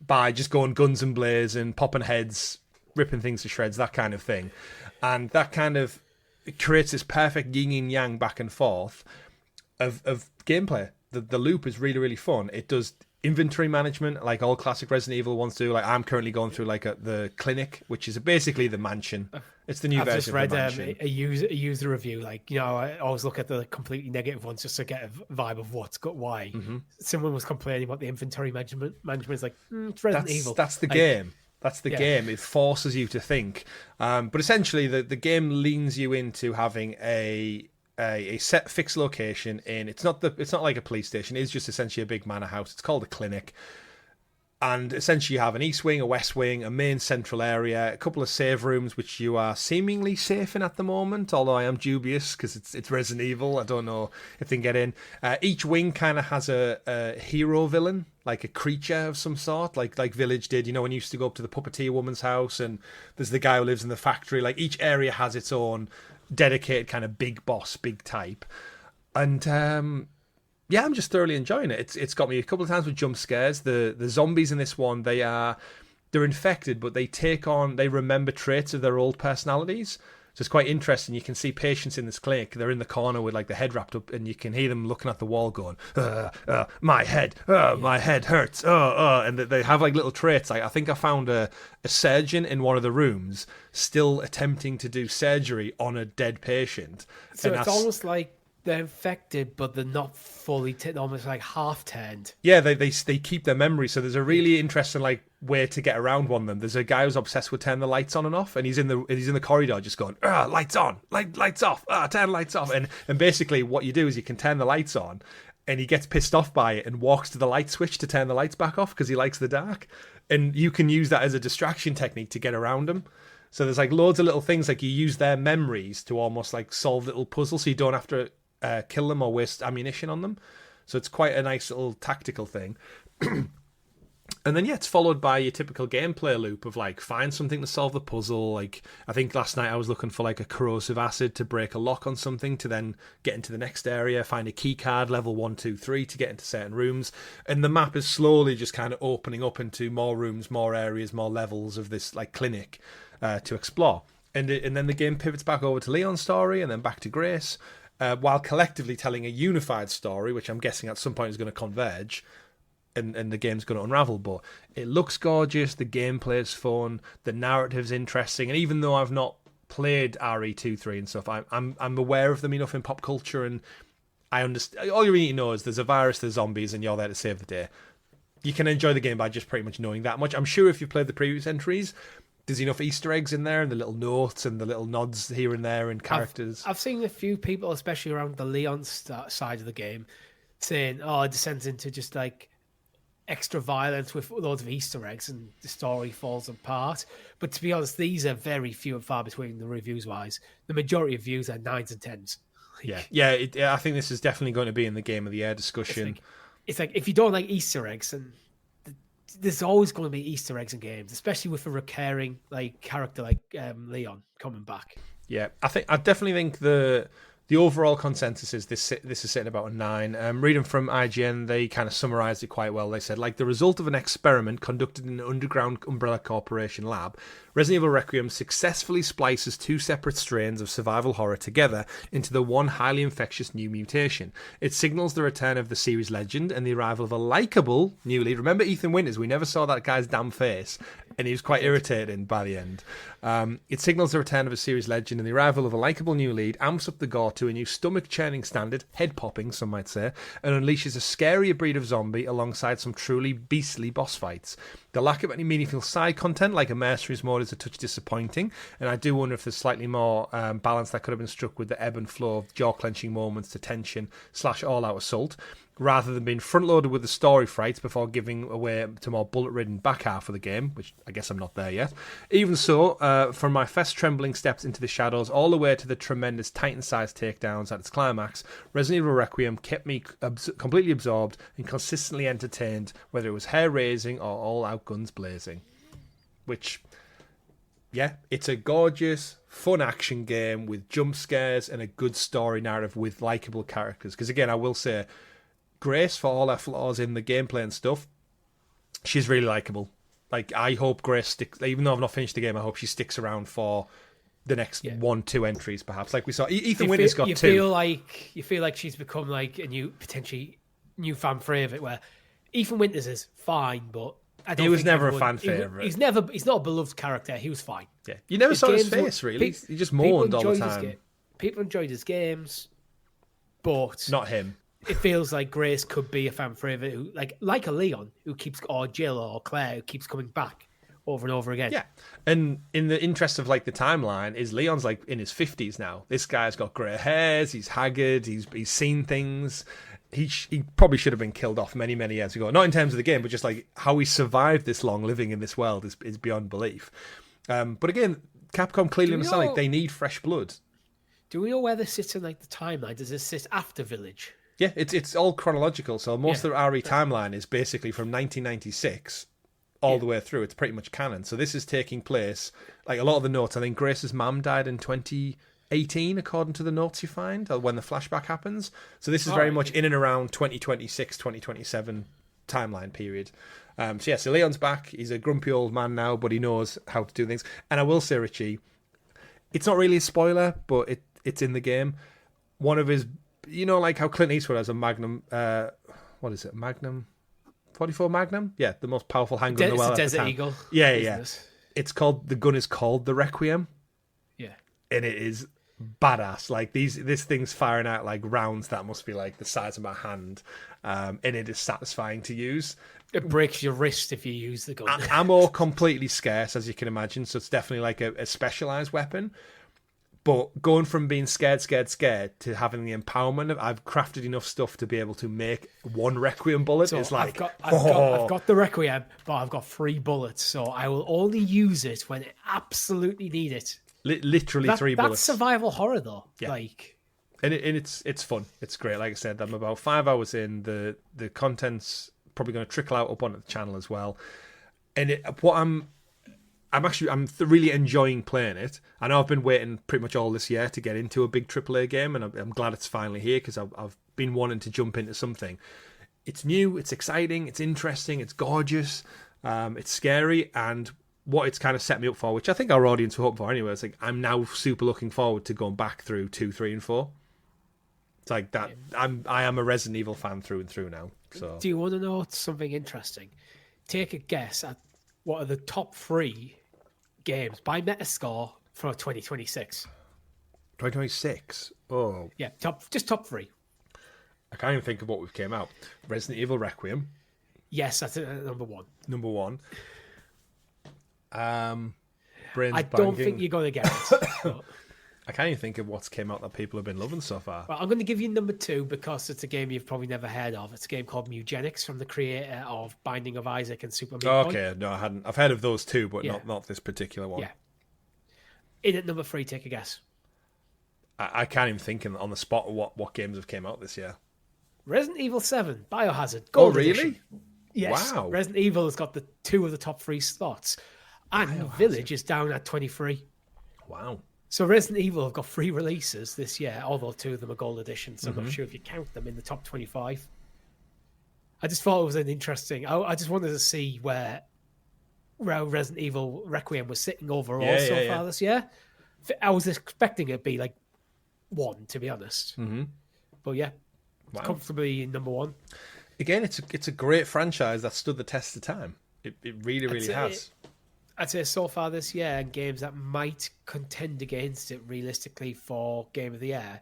by just going guns and blaze and popping heads, ripping things to shreds, that kind of thing. And that kind of creates this perfect yin and yang back and forth of gameplay. The loop is really, really fun. It does inventory management like all classic Resident Evil ones do. Like I'm currently going through like the clinic, which is basically the mansion. It's the new version of the mansion. I've just read a user review. Like, you know, I always look at the completely negative ones just to get a vibe of what's got why. Someone was complaining about the inventory management. It's like, it's Resident Evil. That's the game. That's the game. It forces you to think. But essentially, the game leans you into having a set fixed location in. It's not like a police station. It's just essentially a big manor house. It's called a clinic. And essentially you have an east wing, a west wing, a main central area, a couple of save rooms, which you are seemingly safe in at the moment, although I am dubious because it's Resident Evil. I don't know if they can get in. Each wing kind of has a hero villain, like a creature of some sort, like Village did. You know, when you used to go up to the puppeteer woman's house and there's the guy who lives in the factory. Like each area has its own dedicated kind of big boss, big type. And yeah, I'm just thoroughly enjoying it. It's got me a couple of times with jump scares. The zombies in this one, they're infected, but they remember traits of their old personalities. So it's quite interesting. You can see patients in this clinic. They're in the corner with like the head wrapped up, and you can hear them looking at the wall, going, "My head, my head hurts." And they have like little traits. I think I found a surgeon in one of the rooms still attempting to do surgery on a dead patient. So it's almost like they're infected, but they're not fully almost like half turned. Yeah, they keep their memory. So there's a really interesting like way to get around one of them. There's a guy who's obsessed with turning the lights on and off, and he's in the corridor just going, lights on, lights off, turn lights off. And basically what you do is you can turn the lights on, and he gets pissed off by it and walks to the light switch to turn the lights back off because he likes the dark. And you can use that as a distraction technique to get around him. So there's like loads of little things, like you use their memories to almost like solve little puzzles, so you don't have to kill them or waste ammunition on them. So it's quite a nice little tactical thing. And then, yeah, it's followed by your typical gameplay loop of, like, find something to solve the puzzle. Like, I think last night I was looking for, like, a corrosive acid to break a lock on something to then get into the next area, find a key card, level 1, 2, 3 to get into certain rooms. And the map is slowly just kind of opening up into more rooms, more areas, more levels of this, like, clinic to explore. And then the game pivots back over to Leon's story and then back to Grace, while collectively telling a unified story, which I'm guessing at some point is going to converge. And the game's going to unravel, but it looks gorgeous, the gameplay is fun, the narrative's interesting, and even though I've not played RE2, 3 and stuff, I'm aware of them enough in pop culture, and I understand. All you really need to know is there's a virus, there's zombies, and you're there to save the day. You can enjoy the game by just pretty much knowing that much. I'm sure if you've played the previous entries, there's enough Easter eggs in there, and the little notes and the little nods here and there, and characters. I've seen a few people, especially around the Leon side of the game, saying, "Oh, it descends into just like extra violence with loads of Easter eggs and the story falls apart." But to be honest, these are very few and far between the reviews wise. The majority of views are 9s and 10s. I think this is definitely going to be in the Game of the Year discussion. It's like if you don't like Easter eggs, and there's always going to be Easter eggs in games, especially with a recurring like character like Leon coming back. Yeah, I definitely think the overall consensus is this is sitting about a 9. Reading from IGN, they kind of summarised it quite well. They said, like the result of an experiment conducted in an underground Umbrella Corporation lab, Resident Evil Requiem successfully splices 2 separate strains of survival horror together into the one highly infectious new mutation. It signals the return of the series legend and the arrival of a likeable new lead. Remember Ethan Winters? We never saw that guy's damn face, and he was quite irritating by the end. It signals the return of a series legend and the arrival of a likeable new lead, amps up the gore to a new stomach-churning standard, head-popping, some might say, and unleashes a scarier breed of zombie alongside some truly beastly boss fights. The lack of any meaningful side content, like a mercenaries mode, is a touch disappointing, and I do wonder if there's slightly more balance that could have been struck with the ebb and flow of jaw-clenching moments to tension / all-out assault, rather than being front-loaded with the story frights before giving away to more bullet-ridden back half of the game, which I guess I'm not there yet. Even so, from my first trembling steps into the shadows all the way to the tremendous Titan-sized takedowns at its climax, Resident Evil Requiem kept me completely absorbed and consistently entertained, whether it was hair-raising or all-out guns blazing. Which, yeah, it's a gorgeous, fun action game with jump scares and a good story narrative with likeable characters. Because again, I will say, Grace, for all her flaws in the gameplay and stuff, she's really likable. Like, I hope Grace sticks, even though I've not finished the game, I hope she sticks around for the next 1-2 entries, perhaps. Like we saw, Ethan Winters got 2. You feel like she's become like a potentially new fan favourite, where Ethan Winters is fine, but I don't he was think never a fan favourite. He's not a beloved character. He was fine. Yeah, you never saw his face, really. He just mourned all the time. People enjoyed his games, but not him. It feels like Grace could be a fan favourite, who, like a Leon, or Jill or Claire, who keeps coming back over and over again. Yeah, and in the interest of like the timeline, is Leon's like in his 50s now. This guy's got grey hairs. He's haggard. He's seen things. He probably should have been killed off many years ago. Not in terms of the game, but just like how he survived this long living in this world is beyond belief. But again, Capcom clearly understand like they need fresh blood. Do we know where this sits in like the timeline? Does this sit after Village? Yeah, it's all chronological. So most of the RE timeline is basically from 1996 all the way through. It's pretty much canon. So this is taking place, like a lot of the notes, I think Grace's mum died in 2018, according to the notes you find, or when the flashback happens. So this is very much in and around 2026, 2027 timeline period. So Leon's back. He's a grumpy old man now, but he knows how to do things. And I will say, Richie, it's not really a spoiler, but it's in the game. One of his... You know, like how Clint Eastwood has a Magnum, what is it, Magnum? 44 Magnum? Yeah, the most powerful handgun in the world. It's a Desert Eagle. Yeah. The gun is called the Requiem. Yeah. And it is badass. Like, this thing's firing out like rounds that must be like the size of my hand. And it is satisfying to use. It breaks your wrist if you use the gun. Ammo completely scarce, as you can imagine. So it's definitely like a specialized weapon. But going from being scared to having the empowerment of I've crafted enough stuff to be able to make one Requiem bullet is like... I've got the Requiem, but I've got 3 bullets, so I will only use it when I absolutely need it. Literally 3 bullets. That's survival horror, though. Yeah. And it's fun. It's great. Like I said, I'm about 5 hours in. The content's probably going to trickle out up on the channel as well. And I'm really enjoying playing it. I know I've been waiting pretty much all this year to get into a big AAA game, and I'm glad it's finally here because I've been wanting to jump into something. It's new, it's exciting, it's interesting, it's gorgeous, it's scary, and what it's kind of set me up for, which I think our audience will hope for anyway, is like I'm now super looking forward to going back through 2, 3, and 4. It's like that. I am a Resident Evil fan through and through now. So, do you want to know something interesting? Take a guess at what are the top 3 games by Metascore for 2026. 2026? Oh. Yeah, top 3. I can't even think of what we've came out. Resident Evil Requiem. Yes, that's number 1. Number 1. I don't think you're going to get it. But... I can't even think of what's came out that people have been loving so far. Well, I'm going to give you number 2 because it's a game you've probably never heard of. It's a game called Mugenics from the creator of Binding of Isaac and Super Meat Boy. Okay, no, I hadn't. I've heard of those 2, but not this particular one. Yeah. In at number 3, take a guess. I can't even think on the spot of what games have came out this year. Resident Evil 7, Biohazard, Gold really? Edition. Yes. Wow. Resident Evil has got the 2 of the top 3 slots. And Biohazard. Village is down at 23. Wow. So Resident Evil have got 3 releases this year, although 2 of them are Gold Edition, so I'm not sure if you count them in the top 25. I just thought it was an interesting... I just wanted to see where Resident Evil Requiem was sitting overall far this year. I was expecting it to be like 1, to be honest. Mm-hmm. But yeah, comfortably number 1. Again, it's a great franchise that stood the test of time. It really has. I'd say so far this year, and games that might contend against it realistically for Game of the Year,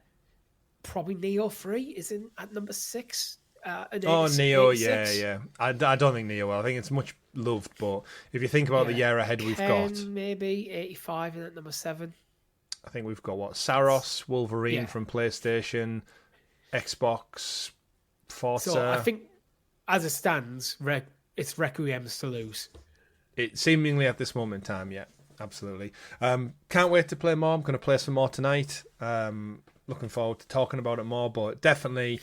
probably Neo 3 is at number 6. Neo, yeah. I don't think Neo will. I think it's much loved. But if you think about the year ahead, we've got maybe 85 and at number 7. I think we've got Saros, Wolverine from PlayStation, Xbox, Forza. So I think as it stands, it's Requiem's to lose. It seemingly at this moment in time, yeah, absolutely. Can't wait to play more. I'm going to play some more tonight. Looking forward to talking about it more, but definitely,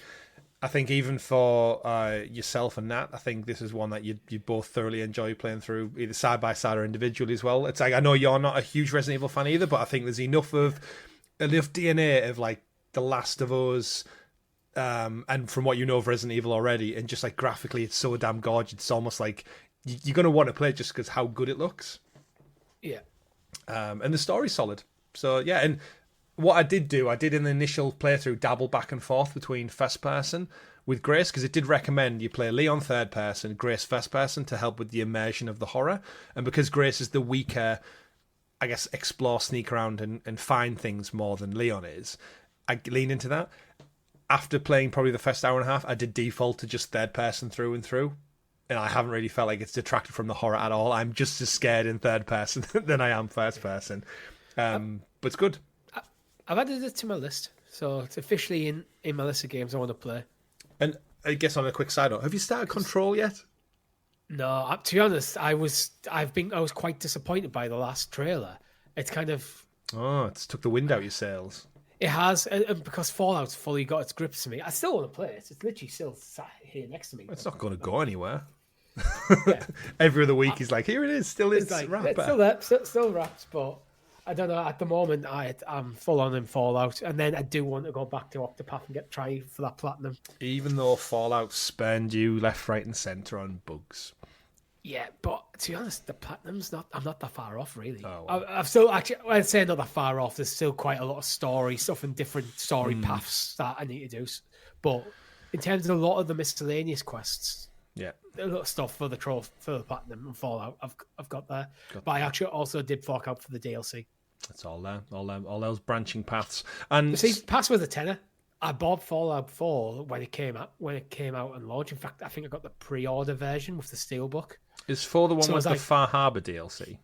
I think even for yourself and Nat, I think this is one that you both thoroughly enjoy playing through, either side by side or individually as well. It's like, I know you're not a huge Resident Evil fan either, but I think there's enough DNA of like The Last of Us, and from what you know of Resident Evil already, and just like graphically, it's so damn gorgeous. It's almost like you're going to want to play it just because how good it looks. Yeah. And the story's solid. So, yeah, and what I did in the initial playthrough dabble back and forth between first person with Grace, because it did recommend you play Leon third person, Grace first person to help with the immersion of the horror. And because Grace is the weaker, I guess, explore, sneak around and find things more than Leon is, I lean into that. After playing probably the first hour and a half, I did default to just third person through and through. And I haven't really felt like it's detracted from the horror at all. I'm just as scared in third person than I am first person. But it's good. I've added it to my list. So it's officially in my list of games I want to play. And I guess on a quick side note, have you started Control yet? No, to be honest, I was quite disappointed by the last trailer. It's kind of... Oh, it's took the wind out your sails. It has, and because Fallout's fully got its grips to me. I still want to play it. It's literally still sat here next to me. It's not going to go anywhere. Yeah. Every other week he's like, here it is, still is. Like, it's still there, still wraps, but I don't know. At the moment, I'm full on in Fallout, and then I do want to go back to Octopath and try for that platinum. Even though Fallout spurned you left, right, and centre on bugs. Yeah, but to be honest, the platinum's I'm not that far off, really. Oh, well. I've still, actually, I'd say not that far off. There's still quite a lot of story stuff and different story paths that I need to do. But in terms of a lot of the miscellaneous quests, yeah, a lot of stuff for the platinum and Fallout, I've got there. But I actually also did fork out for the DLC. It's all there, all those branching paths. And see, pass with a tenner. I bought Fallout 4 when it came out and launched. In fact, I think I got the pre-order version with the steelbook. Is 4 the one with the Far Harbor DLC?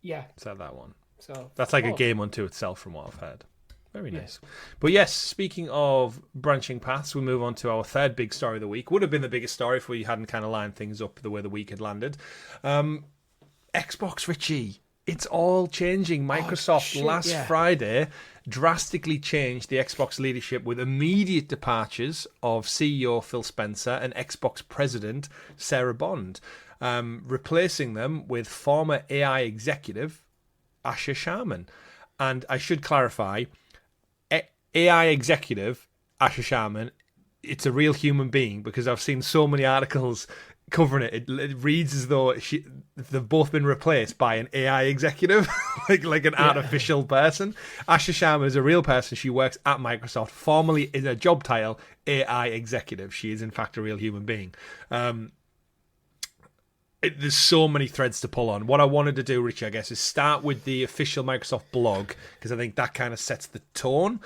Yeah. Is that one? So that's like a game unto itself from what I've heard. Very nice. Yeah. But yes, speaking of branching paths, we move on to our third big story of the week. Would have been the biggest story if we hadn't kind of lined things up the way the week had landed. Xbox, Richie. It's all changing. Microsoft Friday drastically changed the Xbox leadership with immediate departures of CEO Phil Spencer and Xbox President Sarah Bond, replacing them with former AI executive Asher Sharman. And I should clarify, AI executive Asher Sharman, it's a real human being, because I've seen so many articles covering it. It reads as though they've both been replaced by an AI executive, like an artificial person. Asher Sharma is a real person. She works at Microsoft, formerly in a job title AI executive. She is in fact a real human being. There's so many threads to pull on. What I wanted to do, Richie, I guess, is start with the official Microsoft blog, because I think that kind of sets the tone.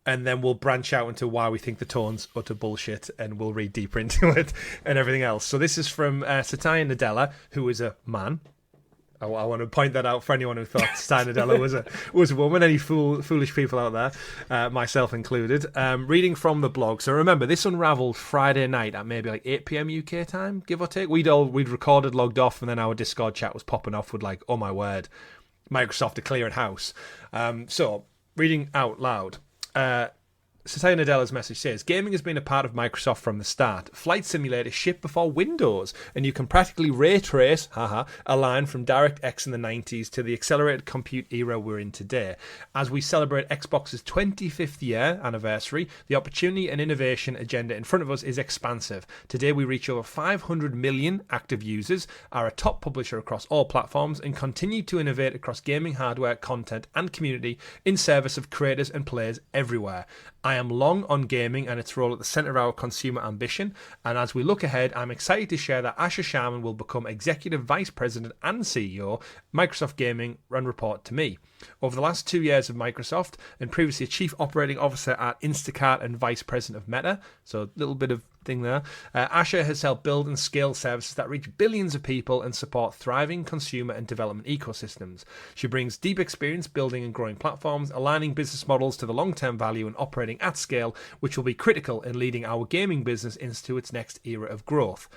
And then we'll branch out into why we think the tone's utter bullshit, and we'll read deeper into it and everything else. So this is from Satya Nadella, who is a man. I want to point that out for anyone who thought Satya Nadella was a woman. Any foolish people out there, myself included. Reading from the blog. So remember, this unravelled Friday night at maybe like 8 p.m. UK time, give or take. We'd recorded, logged off, and then our Discord chat was popping off with like, oh my word, Microsoft are clearing house. So reading out loud. Satya Nadella's message says, gaming has been a part of Microsoft from the start. Flight Simulator shipped before Windows, and you can practically ray trace a line from DirectX in the 90s to the accelerated compute era we're in today. As we celebrate Xbox's 25th year anniversary, the opportunity and innovation agenda in front of us is expansive. Today we reach over 500 million active users, are a top publisher across all platforms, and continue to innovate across gaming hardware, content, and community in service of creators and players everywhere. I am long on gaming and its role at the centre of our consumer ambition, and as we look ahead, I'm excited to share that Asher Sharman will become Executive Vice President and CEO, Microsoft Gaming, and report to me. Over the last 2 years of Microsoft, and previously Chief Operating Officer at Instacart and Vice President of Meta, so a little bit of thing there. Asha has helped build and scale services that reach billions of people and support thriving consumer and development ecosystems. She brings deep experience building and growing platforms, aligning business models to the long-term value and operating at scale, which will be critical in leading our gaming business into its next era of growth.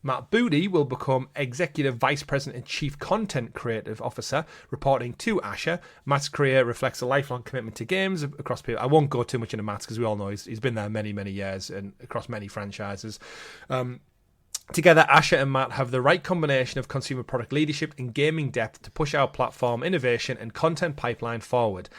Matt Booty will become Executive Vice President and Chief Content Creative Officer, reporting to Asha. Matt's career reflects a lifelong commitment to games across people. I won't go too much into Matt's because we all know he's been there many, many years and across many franchises. Together, Asha and Matt have the right combination of consumer product leadership and gaming depth to push our platform innovation and content pipeline forward.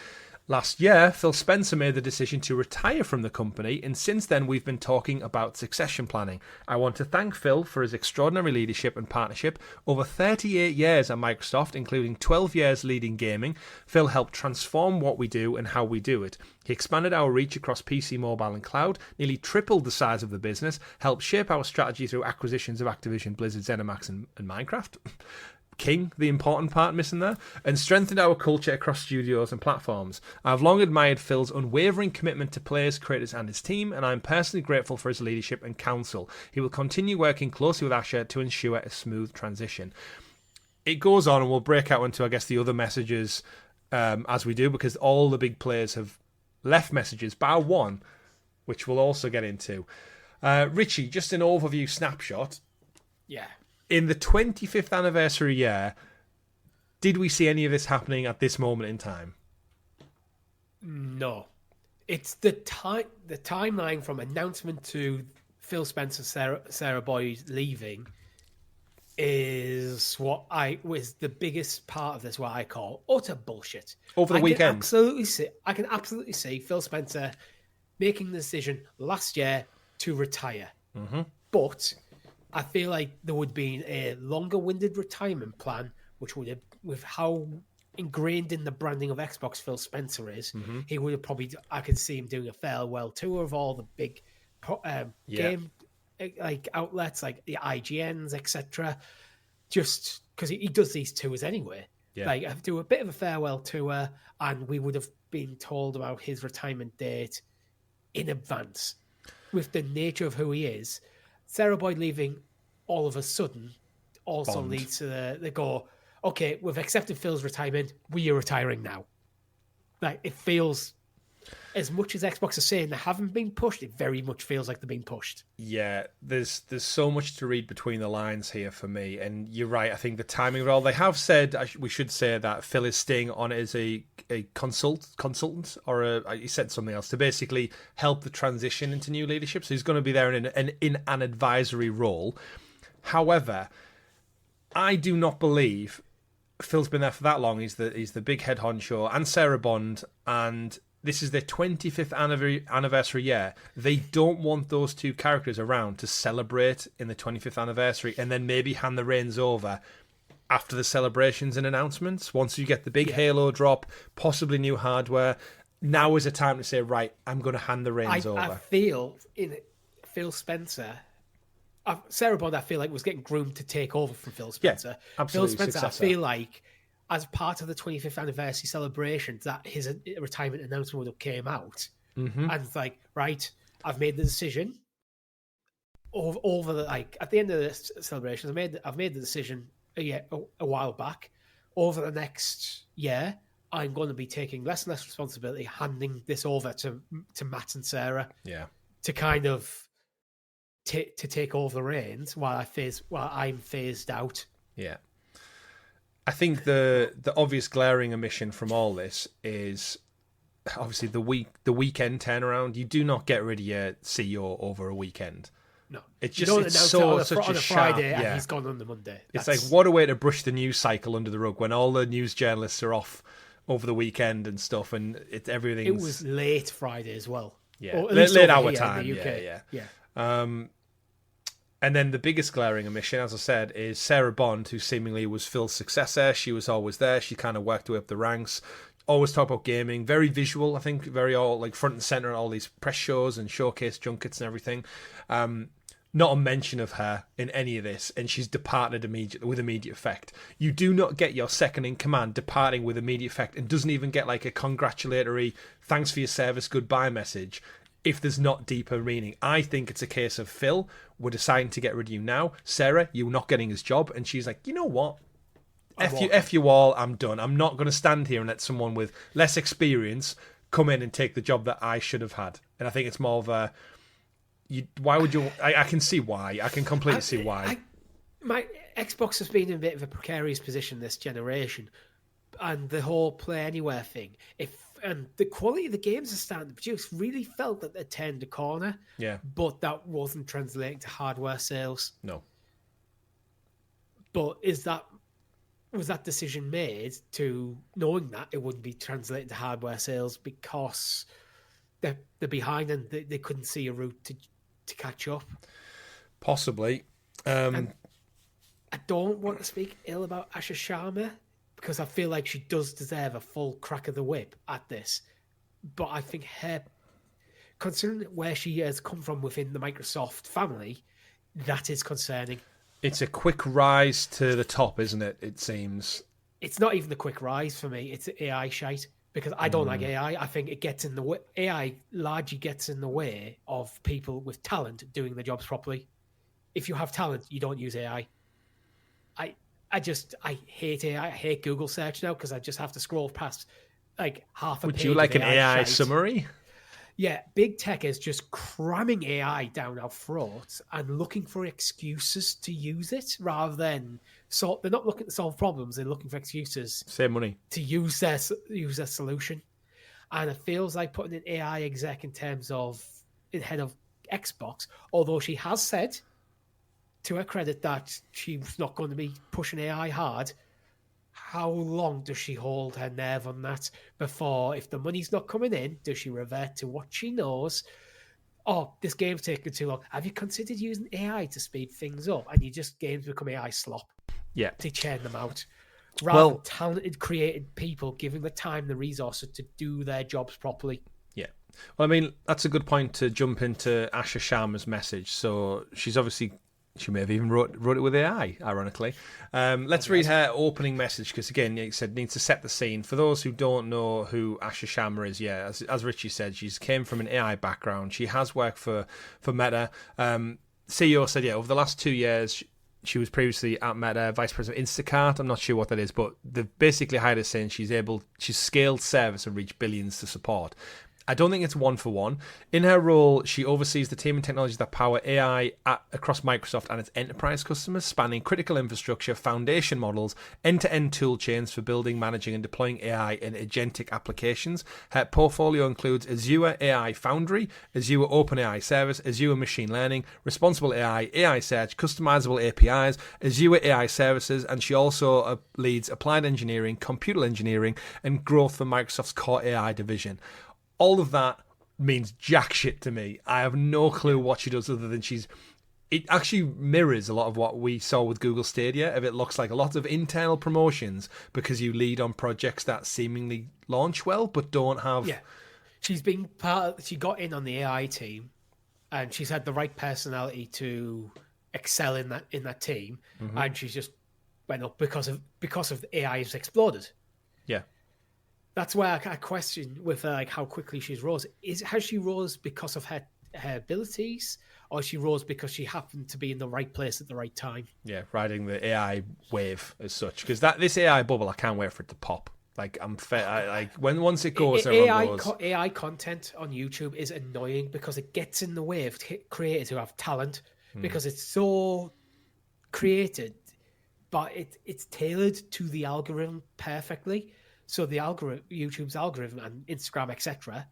Last year, Phil Spencer made the decision to retire from the company, and since then we've been talking about succession planning. I want to thank Phil for his extraordinary leadership and partnership. Over 38 years at Microsoft, including 12 years leading gaming, Phil helped transform what we do and how we do it. He expanded our reach across PC, mobile and cloud, nearly tripled the size of the business, helped shape our strategy through acquisitions of Activision, Blizzard, ZeniMax and Minecraft. King, the important part missing there, and strengthened our culture across studios and platforms. I've long admired Phil's unwavering commitment to players, creators and his team, and I'm personally grateful for his leadership and counsel. He will continue working closely with Asha to ensure a smooth transition. It goes on, and we'll break out into, I guess, the other messages as we do, because all the big players have left messages, bar one, which we'll also get into. Richie, just an overview snapshot. Yeah. In the 25th anniversary year, did we see any of this happening at this moment in time? No. It's the timeline from announcement to Phil Spencer, Sarah Boyd leaving is was the biggest part of this, what I call utter bullshit. Over the weekend. I can absolutely see Phil Spencer making the decision last year to retire. Mm-hmm. But I feel like there would be a longer-winded retirement plan, which would have, with how ingrained in the branding of Xbox Phil Spencer is, he would have probably, I could see him doing a farewell tour of all the big game like outlets, like the IGNs, etc. Just because he does these tours anyway. Yeah. Like, do a bit of a farewell tour, and we would have been told about his retirement date in advance. With the nature of who he is, Sarah Boyd leaving all of a sudden also leads to they go, okay, we've accepted Phil's retirement, we are retiring now. Like, it feels, as much as Xbox are saying they haven't been pushed, it very much feels like they're being pushed. Yeah, there's so much to read between the lines here for me, and you're right. I think the timing of it all. They have said we should say that Phil is staying on as a consultant, or he said something else to basically help the transition into new leadership. So he's going to be there in an advisory role. However, I do not believe Phil's been there for that long. He's the big head honcho, and Sarah Bond, and this is their 25th anniversary year. They don't want those two characters around to celebrate in the 25th anniversary and then maybe hand the reins over after the celebrations and announcements. Once you get the big Halo drop, possibly new hardware, now is a time to say, right, I'm going to hand the reins over. I feel in Phil Spencer, Sarah Bond, I feel like was getting groomed to take over from Phil Spencer. Yeah, absolutely. Phil Spencer, successor. I feel like, as part of the 25th anniversary celebrations, that his retirement announcement would have came out. Mm-hmm. And it's like, right, I've made the decision over the, like, at the end of the celebrations, I've made the decision a while back. Over the next year, I'm going to be taking less and less responsibility, handing this over to Matt and Sarah. Yeah. To kind of to take over the reins while I'm phased out. Yeah. I think the obvious glaring omission from all this is obviously the weekend turnaround. You do not get rid of your CEO over a weekend. No, it's just on a Friday, sharp, and he's gone on the Monday. It's like, what a way to brush the news cycle under the rug when all the news journalists are off over the weekend and stuff, and everything. It was late Friday as well. Yeah, late hour time. In the UK. Yeah. And then the biggest glaring omission, as I said, is Sarah Bond, who seemingly was Phil's successor. She was always there. She kind of worked her way up the ranks. Always talk about gaming. Very visual, I think. Very all like front and center at all these press shows and showcase junkets and everything. Not a mention of her in any of this, and she's departed with immediate effect. You do not get your second in command departing with immediate effect and doesn't even get like a congratulatory thanks for your service, goodbye message. if there's not deeper meaning. I think it's a case of Phil, we're deciding to get rid of you now. Sarah, you're not getting his job. And she's like, you know what? F you all, I'm done. I'm not going to stand here and let someone with less experience come in and take the job that I should have had. And I think it's more of a... why would you... I can see why. I can completely see why. My Xbox has been in a bit of a precarious position this generation. And the whole Play Anywhere thing... And the quality of the games they're starting to produce really felt that they turned a corner. Yeah. But that wasn't translating to hardware sales. No. But was that decision made to knowing that it wouldn't be translated to hardware sales because they're behind and they couldn't see a route to catch up? Possibly. And I don't want to speak ill about Asha Sharma, because I feel like she does deserve a full crack of the whip at this. But I think considering where she has come from within the Microsoft family, that is concerning. It's a quick rise to the top, isn't it? It seems. It's not even a quick rise for me. It's AI shite, because I don't like AI. I think it gets in the way. AI largely gets in the way of people with talent doing their jobs properly. If you have talent, you don't use AI. I hate AI. I hate Google search now because I just have to scroll past like half a page. Would you like an AI shite. summary? Yeah, big tech is just cramming AI down our throats and looking for excuses to use it rather than they're not looking to solve problems. They're looking for excuses. Save money to use their solution. And it feels like putting an AI exec in terms of in head of Xbox, although she has said, to her credit, that she's not going to be pushing AI hard. How long does she hold her nerve on that before, if the money's not coming in, does she revert to what she knows? Oh, this game's taking too long. Have you considered using AI to speed things up? And games become AI slop. Yeah. To churn them out. Rather than talented, created people giving the time, the resources to do their jobs properly. Yeah. Well, I mean, that's a good point to jump into Asha Sharma's message. So she's obviously... She may have even wrote it with AI, ironically. Let's read her opening message, because, again, like you said, needs to set the scene. For those who don't know who Asha Sharma is, yeah, as Richie said, she's came from an AI background. She has worked for Meta. CEO said, yeah, over the last 2 years, she was previously at Meta, vice president of Instacart. I'm not sure what that is, but they've basically hired her saying she's scaled service and reached billions to support. I don't think it's one for one. In her role, she oversees the team and technologies that power AI across Microsoft and its enterprise customers, spanning critical infrastructure, foundation models, end-to-end tool chains for building, managing, and deploying AI in agentic applications. Her portfolio includes Azure AI Foundry, Azure OpenAI Service, Azure Machine Learning, Responsible AI, AI Search, customizable APIs, Azure AI Services, and she also leads applied engineering, computer engineering, and growth for Microsoft's core AI division. All of that means jack shit to me. I have no clue what she does other than it actually mirrors a lot of what we saw with Google Stadia. If it looks like a lot of internal promotions because you lead on projects that seemingly launch well but don't have... Yeah. She got in on the AI team, and she's had the right personality to excel in that team, and she's just went up because of AI has exploded. Yeah. That's why I question with her, like, how quickly she's rose. Has she rose because of her abilities, or she rose because she happened to be in the right place at the right time? Yeah, riding the AI wave as such. Because this AI bubble, I can't wait for it to pop. Like, once it goes, everyone goes. AI content on YouTube is annoying because it gets in the way of creators who have talent, because it's so created, but it's tailored to the algorithm perfectly. So the YouTube's algorithm and Instagram, etc.,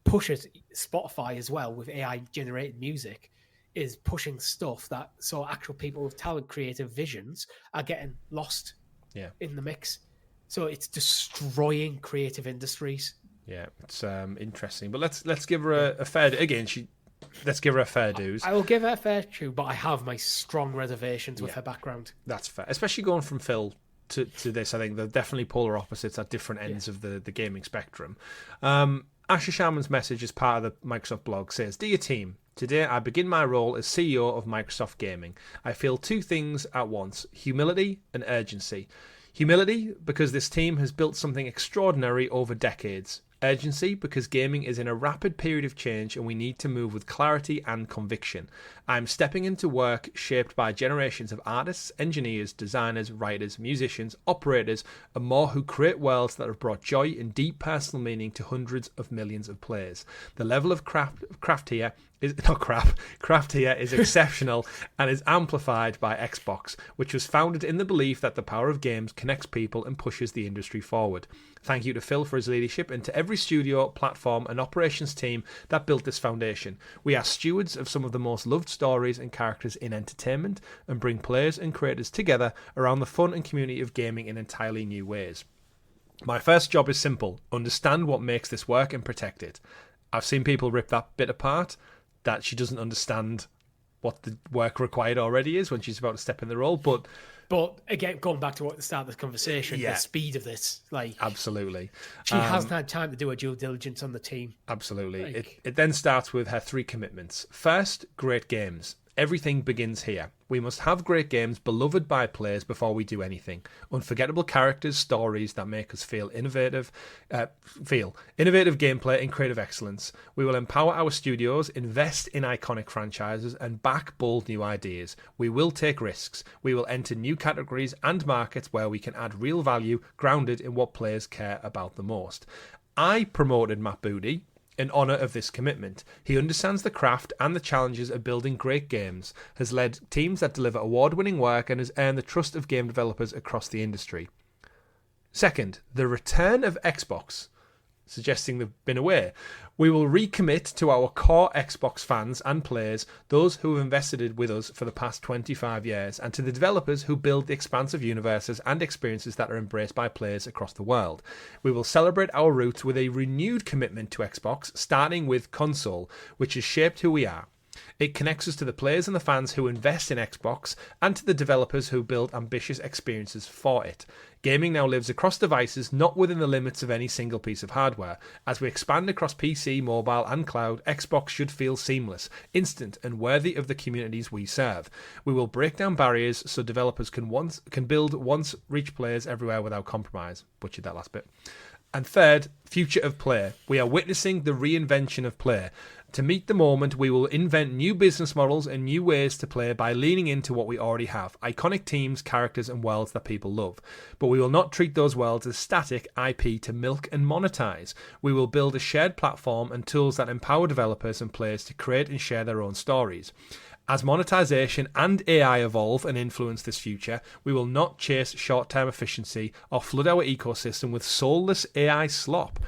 pushes Spotify as well with AI-generated music, is pushing stuff that so actual people with talent, creative visions are getting lost in the mix. So it's destroying creative industries. Yeah, it's interesting. But let's give her a fair... Again, let's give her a fair dues. I will give her a fair due, but I have my strong reservations with her background. That's fair. Especially going from Phil to this. I think they're definitely polar opposites at different ends of the gaming spectrum. Asha Sharman's message as part of the Microsoft blog says, "Dear team, today I begin my role as CEO of Microsoft Gaming. I feel two things at once, humility and urgency. Humility, because this team has built something extraordinary over decades. Urgency, because gaming is in a rapid period of change and we need to move with clarity and conviction. I'm stepping into work shaped by generations of artists, engineers, designers, writers, musicians, operators, and more who create worlds that have brought joy and deep personal meaning to hundreds of millions of players. The level of craft here is exceptional and is amplified by Xbox, which was founded in the belief that the power of games connects people and pushes the industry forward. Thank you to Phil for his leadership and to every studio, platform and operations team that built this foundation. We are stewards of some of the most loved stories and characters in entertainment and bring players and creators together around the fun and community of gaming in entirely new ways. My first job is simple: understand what makes this work and protect it. I've seen people rip that bit apart, that she doesn't understand what the work required already is when she's about to step in the role. But again, going back to what the start of this conversation, the speed of this, absolutely, she hasn't had time to do her due diligence on the team. Absolutely. It then starts with her 3 commitments. First, great games. Everything begins here. We must have great games beloved by players before we do anything. Unforgettable characters, stories that make us feel innovative gameplay and creative excellence. We will empower our studios, invest in iconic franchises, and back bold new ideas. We will take risks. We will enter new categories and markets where we can add real value grounded in what players care about the most. I promoted Matt Booty in honour of this commitment. He understands the craft and the challenges of building great games, has led teams that deliver award-winning work, and has earned the trust of game developers across the industry. Second, the return of Xbox, suggesting they've been away. We will recommit to our core Xbox fans and players, those who have invested with us for the past 25 years, and to the developers who build the expansive universes and experiences that are embraced by players across the world. We will celebrate our roots with a renewed commitment to Xbox, starting with console, which has shaped who we are. It connects us to the players and the fans who invest in Xbox and to the developers who build ambitious experiences for it. Gaming now lives across devices, not within the limits of any single piece of hardware. As we expand across PC, mobile and cloud, Xbox should feel seamless, instant and worthy of the communities we serve. We will break down barriers so developers can build once reach players everywhere without compromise. Butchered that last bit. And third, future of play. We are witnessing the reinvention of play. To meet the moment, we will invent new business models and new ways to play by leaning into what we already have: iconic teams, characters, and worlds that people love. But we will not treat those worlds as static IP to milk and monetize. We will build a shared platform and tools that empower developers and players to create and share their own stories. As monetization and AI evolve and influence this future, we will not chase short-term efficiency or flood our ecosystem with soulless AI slop.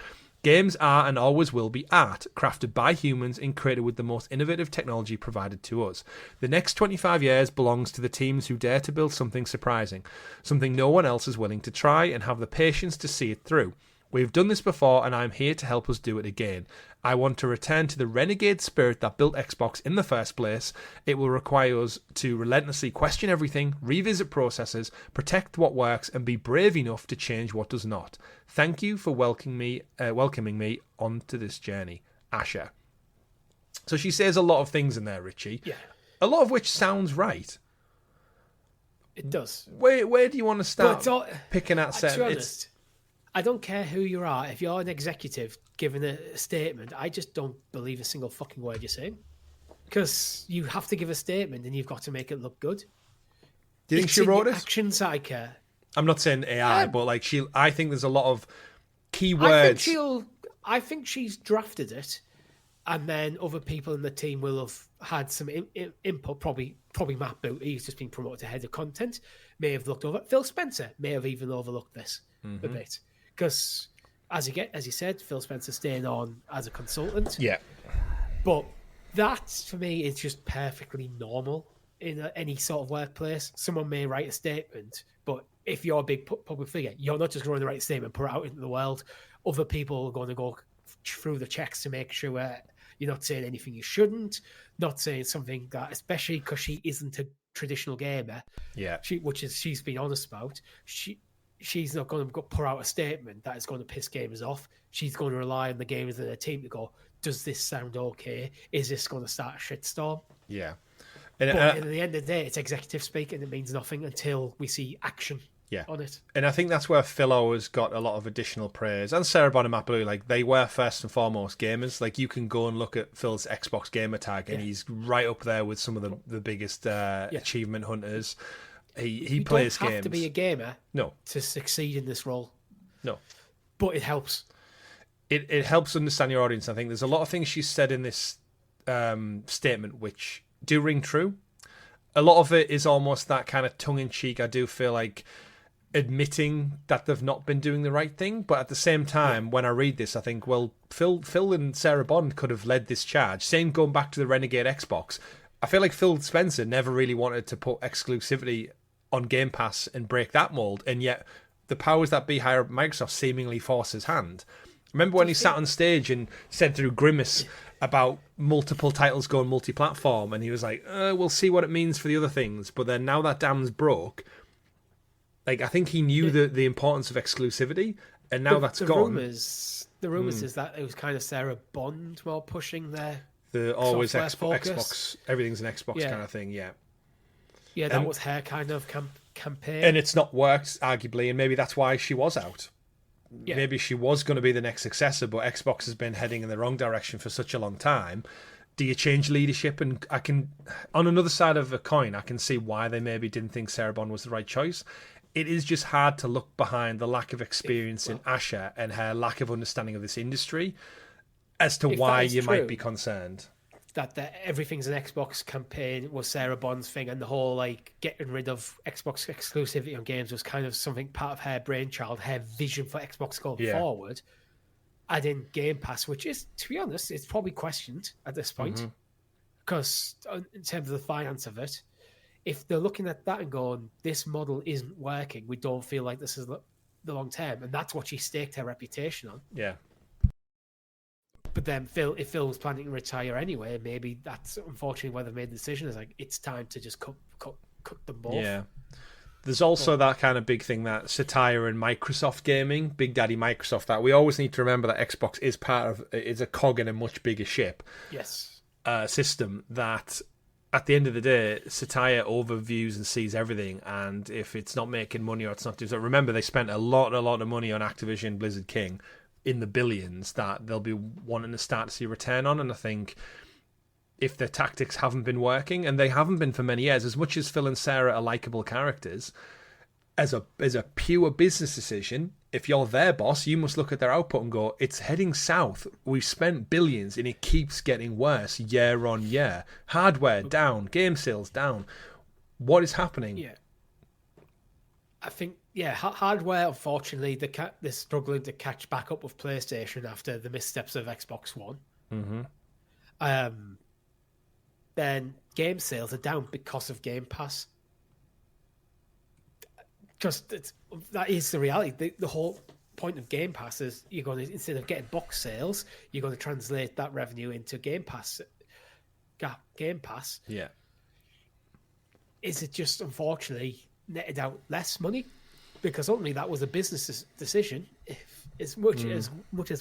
Games are and always will be art, crafted by humans and created with the most innovative technology provided to us. The next 25 years belongs to the teams who dare to build something surprising, something no one else is willing to try, and have the patience to see it through. We've done this before, and I'm here to help us do it again. I want to return to the renegade spirit that built Xbox in the first place. It will require us to relentlessly question everything, revisit processes, protect what works, and be brave enough to change what does not. Thank you for welcoming me onto this journey, Asher. So she says a lot of things in there, Richie. Yeah. A lot of which sounds right. It does. Where do you want to start picking at certain... To be honest, I don't care who you are. If you're an executive giving a statement, I just don't believe a single fucking word you're saying. Because you have to give a statement and you've got to make it look good. Do you think she wrote it? Actions I care. I'm not saying AI, but I think there's a lot of keywords. I think she's drafted it, and then other people in the team will have had some input. Probably Matt Booty, who's just been promoted to head of content, may have looked over. Phil Spencer may have even overlooked this a bit. Because, as you said, Phil Spencer staying on as a consultant. Yeah. But that, for me, is just perfectly normal in any sort of workplace. Someone may write a statement, but if you're a big public figure, you're not just going to write a statement, put it out into the world. Other people are going to go through the checks to make sure you're not saying anything you shouldn't, not saying something that, especially because she isn't a traditional gamer, she's been honest about, she's not going to put out a statement that is going to piss gamers off. She's going to rely on the gamers and their team to go, does this sound okay? Is this going to start a shitstorm? Yeah. But at the end of the day, it's executive speak, and it means nothing until we see action. on it. And I think that's where Phil always got a lot of additional praise. And Sarah Bond and Matt Blue, like, they were first and foremost gamers. Like, you can go and look at Phil's Xbox gamer tag, and he's right up there with some of the biggest achievement hunters. He plays games. You don't have to be a gamer to succeed in this role. No. But it helps. It helps understand your audience. I think there's a lot of things she said in this statement which do ring true. A lot of it is almost that kind of tongue-in-cheek. I do feel like admitting that they've not been doing the right thing, but at the same time, when I read this, I think, well, Phil and Sarah Bond could have led this charge. Same going back to the Renegade Xbox. I feel like Phil Spencer never really wanted to put exclusivity on Game Pass and break that mold, and yet the powers that be higher at Microsoft seemingly force his hand. Remember when he sat on stage and said through Grimace about multiple titles going multi-platform, and he was like, we'll see what it means for the other things. But then now that dam's broke, like, I think he knew the importance of exclusivity, and now that's gone. The rumours is that it was kind of Sarah Bond more pushing the always Xbox, everything's an Xbox kind of thing, Yeah, that was her kind of campaign. And it's not worked, arguably, and maybe that's why she was out. Yeah. Maybe she was going to be the next successor, but Xbox has been heading in the wrong direction for such a long time. Do you change leadership? And I can, on another side of a coin, I can see why they maybe didn't think Sarah Bond was the right choice. It is just hard to look behind the lack of experience in Asha and her lack of understanding of this industry as to why you might be concerned. That everything's an Xbox campaign was Sarah Bond's thing, and the whole like getting rid of Xbox exclusivity on games was kind of something part of her brainchild, her vision for Xbox going forward. Add in Game Pass, which is, to be honest, it's probably questioned at this point, because in terms of the finance of it, if they're looking at that and going, this model isn't working, we don't feel like this is the long term, and that's what she staked her reputation on. Yeah. But then if Phil was planning to retire anyway, maybe that's unfortunately why they've made the decision. Is like, it's time to just cut them both. Yeah. There's also that kind of big thing that Satire and Microsoft gaming, Big Daddy Microsoft, that we always need to remember that Xbox is a cog in a much bigger ship. Yes. System that at the end of the day, Satire overviews and sees everything, and if it's not making money or it's not doing so, remember they spent a lot of money on Activision Blizzard King in the billions that they'll be wanting to start to see a return on. And I think if their tactics haven't been working, and they haven't been for many years, as much as Phil and Sarah are likable characters, as a pure business decision, if you're their boss, you must look at their output and go, it's heading south. We've spent billions and it keeps getting worse year on year. Hardware down, game sales down. What is happening? Yeah. I think, hardware, unfortunately, they're struggling to catch back up with PlayStation after the missteps of Xbox One. Then game sales are down because of Game Pass. Just that is the reality. The whole point of Game Pass is you're going to, instead of getting box sales, you're going to translate that revenue into Game Pass. Game Pass. Yeah. Is it just unfortunately netted out less money? Because ultimately that was a business decision. As much as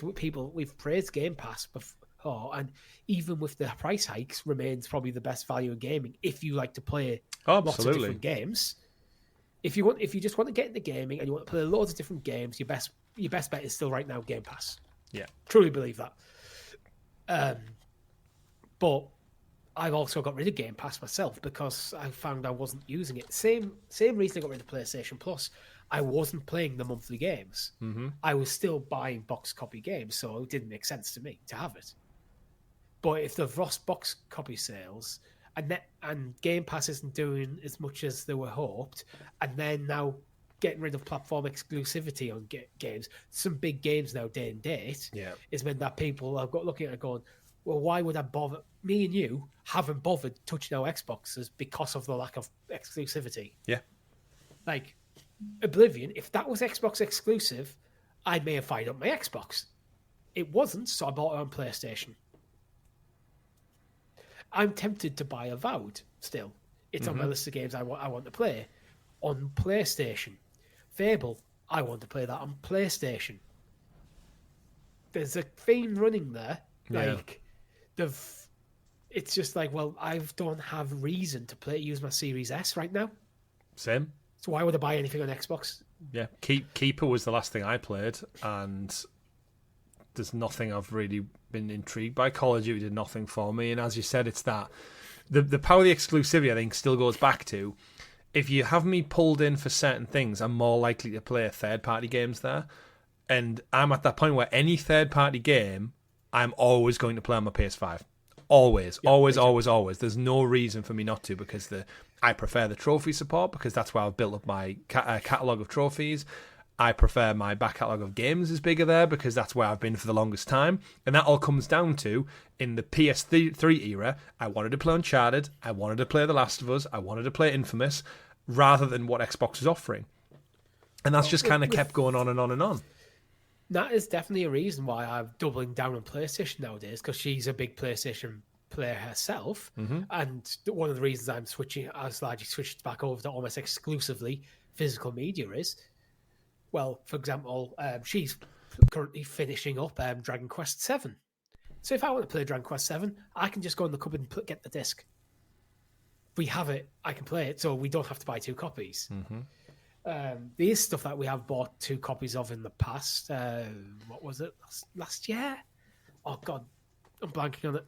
we've praised Game Pass before, and even with the price hikes, remains probably the best value in gaming if you like to play lots of different games. If you just want to get into gaming and you want to play loads of different games, your best bet is still right now Game Pass. Yeah, truly believe that. But I've also got rid of Game Pass myself because I found I wasn't using it. Same reason I got rid of PlayStation Plus. I wasn't playing the monthly games. I was still buying box copy games, so it didn't make sense to me to have it. But if they've lost box copy sales and Game Pass isn't doing as much as they were hoped, and then now getting rid of platform exclusivity on games, some big games now day and date, is meant that people have got looking at it going, well, why would I bother? Me and you haven't bothered touching our Xboxes because of the lack of exclusivity. Yeah. Like, Oblivion, if that was Xbox exclusive, I may have fired up my Xbox. It wasn't, so I bought it on PlayStation. I'm tempted to buy Avowed still. It's on my list of games I want to play on PlayStation. Fable, I want to play that on PlayStation. There's a theme running there. Like, it's just like, well, I don't have reason to use my Series S right now. Same. So why would I buy anything on Xbox? Yeah, Keeper was the last thing I played, and there's nothing I've really been intrigued by. Call of Duty did nothing for me, and as you said, it's that the power of the exclusivity, I think, still goes back to, if you have me pulled in for certain things, I'm more likely to play third-party games there. And I'm at that point where any third-party game, I'm always going to play on my PS5. Always, Yeah, always. There's no reason for me not to, because I prefer the trophy support, because that's where I've built up my catalogue of trophies. I prefer my back catalogue of games is bigger there, because that's where I've been for the longest time. And that all comes down to, in the PS3 era, I wanted to play Uncharted, I wanted to play The Last of Us, I wanted to play Infamous, rather than what Xbox is offering. And that's just kind of kept going on and on and on. That is definitely a reason why I'm doubling down on PlayStation nowadays, because she's a big PlayStation player herself. And one of the reasons I've largely switched back over to almost exclusively physical media is, well, for example, she's currently finishing up Dragon Quest 7. So if I want to play Dragon Quest 7, I can just go in the cupboard and get the disc. We have it, I can play it, so we don't have to buy 2 copies. There's stuff that we have bought 2 copies of in the past. What was it? Last year? Oh, God. I'm blanking on it.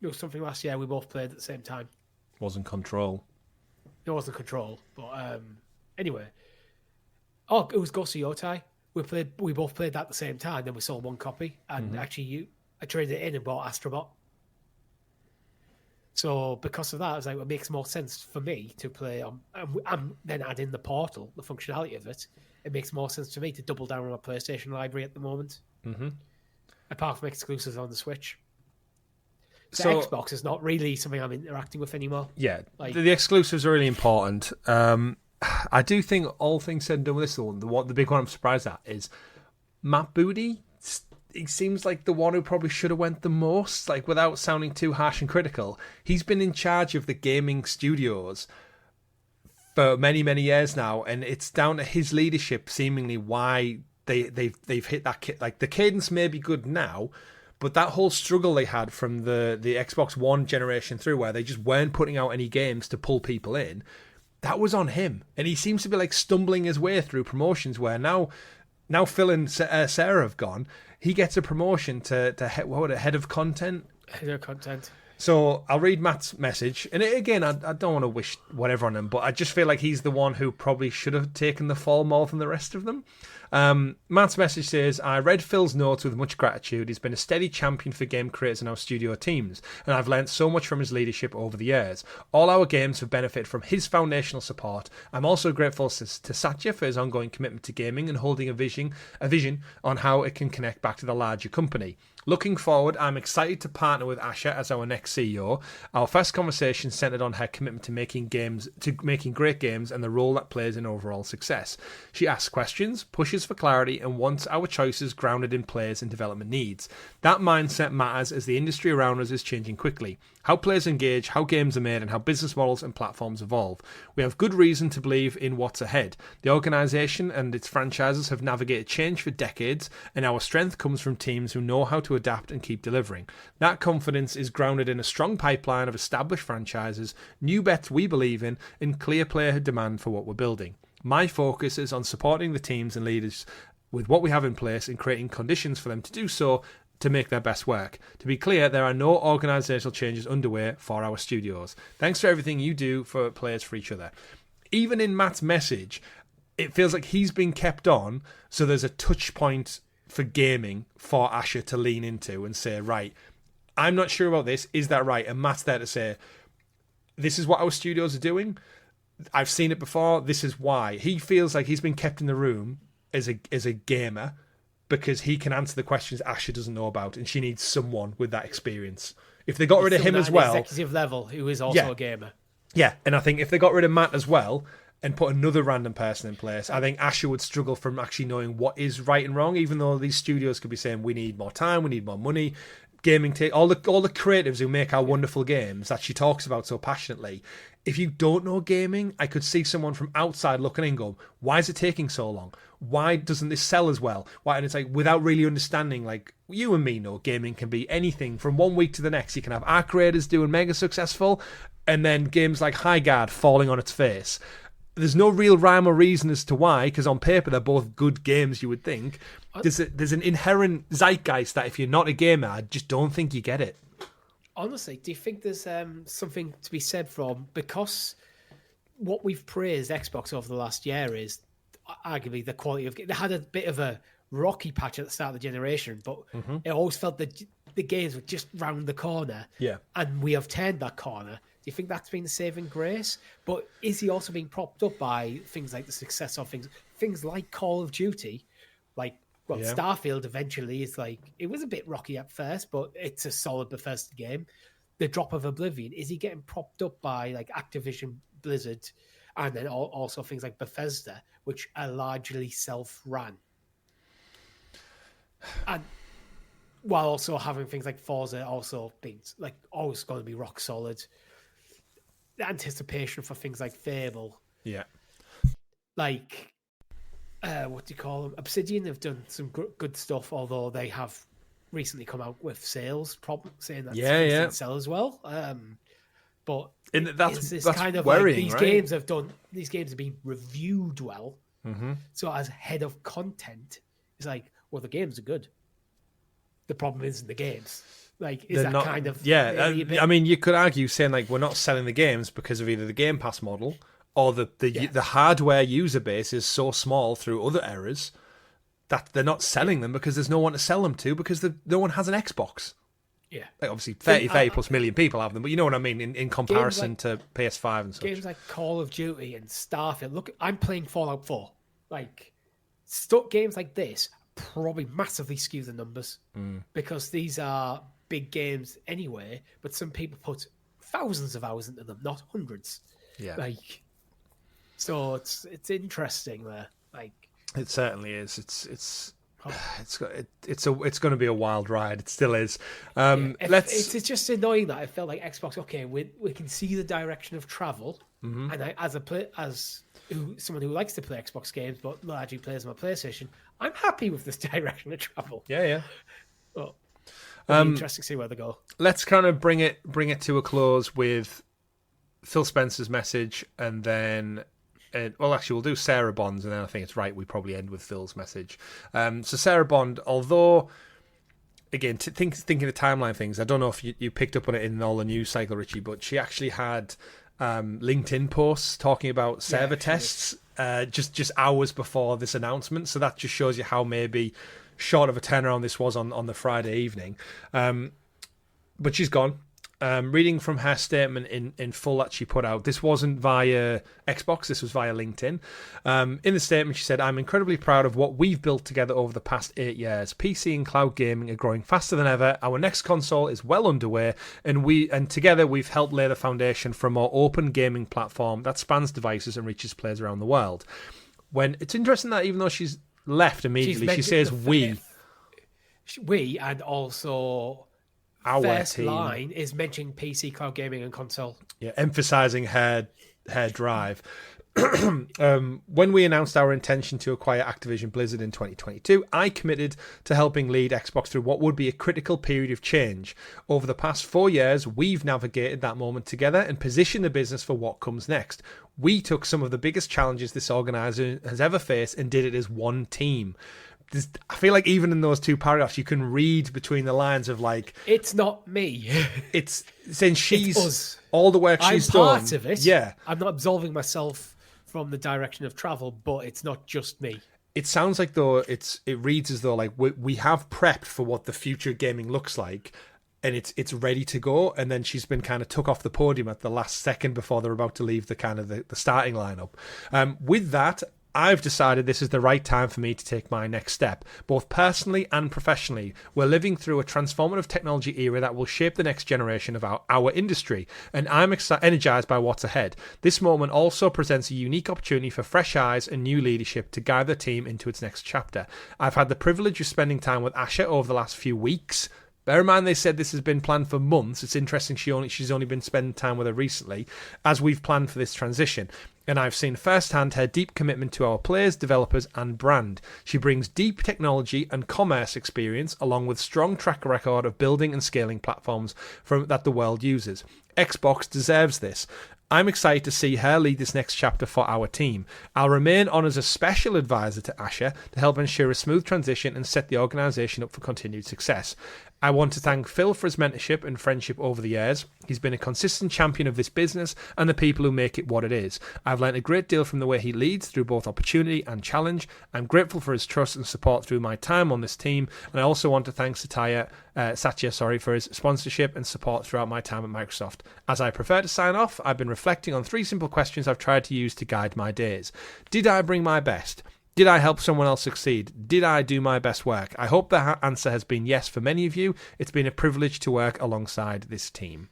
It was something last year we both played at the same time. Wasn't Control. It wasn't Control. But anyway. Oh, it was Ghost of Yotai. We both played that at the same time. Then we sold 1 copy. And actually, I traded it in and bought Astrobot. So because of that, I was like, it makes more sense for me to play on. I'm then adding the Portal, the functionality of it. It makes more sense for me to double down on my PlayStation library at the moment. Apart from exclusives on the Switch. So Xbox is not really something I'm interacting with anymore. Yeah, the exclusives are really important. I do think, all things said and done with this one, the big one I'm surprised at is Matt Booty. He seems like the one who probably should have went the most, like, without sounding too harsh and critical. He's been in charge of the gaming studios for many, many years now, and it's down to his leadership, seemingly, why they've hit that like, the cadence may be good now, but that whole struggle they had from the Xbox One generation through, where they just weren't putting out any games to pull people in, that was on him. And he seems to be like stumbling his way through promotions, where now Phil and Sarah have gone. He gets a promotion to head of content. Head of content. So I'll read Matt's message. And again, I don't want to wish whatever on him, but I just feel like he's the one who probably should have taken the fall more than the rest of them. Matt's message says, I read Phil's notes with much gratitude. He's been a steady champion for game creators and our studio teams, and I've learnt so much from his leadership over the years. All our games have benefited from his foundational support. I'm also grateful to Satya for his ongoing commitment to gaming and holding a vision on how it can connect back to the larger company. Looking forward, I'm excited to partner with Asha as our next CEO. Our first conversation centered on her commitment to making great games and the role that plays in overall success. She asks questions, pushes for clarity, and wants our choices grounded in players and development needs. That mindset matters as the industry around us is changing quickly. How players engage, how games are made, and how business models and platforms evolve. We have good reason to believe in what's ahead. The organisation and its franchises have navigated change for decades, and our strength comes from teams who know how to adapt and keep delivering. That confidence is grounded in a strong pipeline of established franchises, new bets we believe in, and clear player demand for what we're building. My focus is on supporting the teams and leaders with what we have in place and creating conditions for them to do so to make their best work. To be clear, there are no organisational changes underway for our studios. Thanks for everything you do for players for each other. Even in Matt's message, it feels like he's been kept on, so there's a touch point for gaming for Asher to lean into and say, right, I'm not sure about this, is that right? And Matt's there to say, this is what our studios are doing, I've seen it before, this is why. He feels like he's been kept in the room as a gamer because he can answer the questions Asher doesn't know about, and she needs someone with that experience. If they got rid of him as well, executive level, who is also a gamer. Yeah, and I think if they got rid of Matt as well and put another random person in place, I think Asher would struggle from actually knowing what is right and wrong, even though these studios could be saying, we need more time, we need more money. Gaming, all the creatives who make our wonderful games that she talks about so passionately. If you don't know gaming, I could see someone from outside looking in and go, why is it taking so long? Why doesn't this sell as well? Why? And it's like, without really understanding, like, you and me know gaming can be anything from one week to the next. You can have Arc Raiders doing mega successful, and then games like High Guard falling on its face. there's no real rhyme or reason as to why, because on paper they're both good games, you would think. There's an inherent zeitgeist that if you're not a gamer, I just don't think you get it. Honestly, do you think there's something to be said from, because what we've praised Xbox over the last year is arguably the quality of... They had a bit of a rocky patch at the start of the generation, but it always felt that the games were just round the corner. Yeah. And we have turned that corner. Do you think that's been the saving grace? But is he also being propped up by things like the success of things like Call of Duty, like Starfield eventually is like, it was a bit rocky at first, but it's a solid Bethesda game. The drop of Oblivion, is he getting propped up by like Activision Blizzard and then also things like Bethesda, which are largely self-ran? And while also having things like Forza also being like always going to be rock solid. The anticipation for things like Fable. Yeah. Like, what do you call them? Obsidian have done some good stuff, although they have recently come out with sales problems, saying that didn't sell as well. But that's kind of worrying, like these games have been reviewed well. Mm-hmm. So as head of content, it's like, well, the games are good. The problem isn't the games. Like, is that not, kind of... Yeah, I mean, you could argue saying, like, we're not selling the games because of either the Game Pass model or the hardware user base is so small through other errors that they're not selling them because there's no one to sell them to because no one has an Xbox. Yeah. Like, obviously, 30 plus million people have them, but you know what I mean in comparison to PS5 and such. Games like Call of Duty and Starfield. Look, I'm playing Fallout 4. Like, games like this probably massively skew the numbers because these are big games anyway, but some people put thousands of hours into them, not hundreds. Yeah. Like, so it's interesting there. Like, it certainly is. It's going to be a wild ride. It still is. It's just annoying that I felt like Xbox. Okay, we can see the direction of travel, and I, as someone who likes to play Xbox games but largely plays on my PlayStation, I'm happy with this direction of travel. Yeah. Well, it'll be interesting to see where they go. Let's kind of bring it to a close with Phil Spencer's message, and then. Well, actually, we'll do Sarah Bond's, and then I think it's right we probably end with Phil's message. So Sarah Bond, although, again, thinking the timeline things, I don't know if you picked up on it in all the news cycle, Richie, but she actually had LinkedIn posts talking about server tests just hours before this announcement. So that just shows you how maybe short of a turnaround this was on the Friday evening. But she's gone. Reading from her statement in full that she put out, this wasn't via Xbox, this was via LinkedIn. In the statement, she said, "I'm incredibly proud of what we've built together over the past 8 years. PC and cloud gaming are growing faster than ever. Our next console is well underway, and together we've helped lay the foundation for a more open gaming platform that spans devices and reaches players around the world." When it's interesting that even though she's left immediately, she says we. We, and also... Our first team. Line is mentioning PC, cloud gaming, and console. Yeah, emphasising her drive. When we announced our intention to acquire Activision Blizzard in 2022, I committed to helping lead Xbox through what would be a critical period of change. Over the past 4 years, we've navigated that moment together and positioned the business for what comes next. We took some of the biggest challenges this organisation has ever faced and did it as one team. I feel like even in those two paragraphs, you can read between the lines of like... It's not me. It's saying she's... It's us. All the work she's done. I'm part of it. Yeah. I'm not absolving myself from the direction of travel, but it's not just me. It sounds like, though, it reads as though like we have prepped for what the future gaming looks like, and it's ready to go, and then she's been kind of took off the podium at the last second before they're about to leave the kind of the starting lineup. With that... I've decided this is the right time for me to take my next step, both personally and professionally. We're living through a transformative technology era that will shape the next generation of our industry, and I'm energized by what's ahead. This moment also presents a unique opportunity for fresh eyes and new leadership to guide the team into its next chapter. I've had the privilege of spending time with Asha over the last few weeks. Bear in mind, they said this has been planned for months. It's interesting she's only been spending time with her recently as we've planned for this transition. and I've seen firsthand her deep commitment to our players, developers, and brand. She brings deep technology and commerce experience, along with strong track record of building and scaling platforms that the world uses. Xbox deserves this. I'm excited to see her lead this next chapter for our team. I'll remain on as a special advisor to Asher to help ensure a smooth transition and set the organisation up for continued success. I want to thank Phil for his mentorship and friendship over the years. He's been a consistent champion of this business and the people who make it what it is. I've learned a great deal from the way he leads through both opportunity and challenge. I'm grateful for his trust and support through my time on this team, and I also want to thank Satya for his sponsorship and support throughout my time at Microsoft. As I prefer to sign off, I've been reflecting on 3 simple questions I've tried to use to guide my days. Did I bring my best? Did I help someone else succeed? Did I do my best work? I hope the answer has been yes for many of you. It's been a privilege to work alongside this team.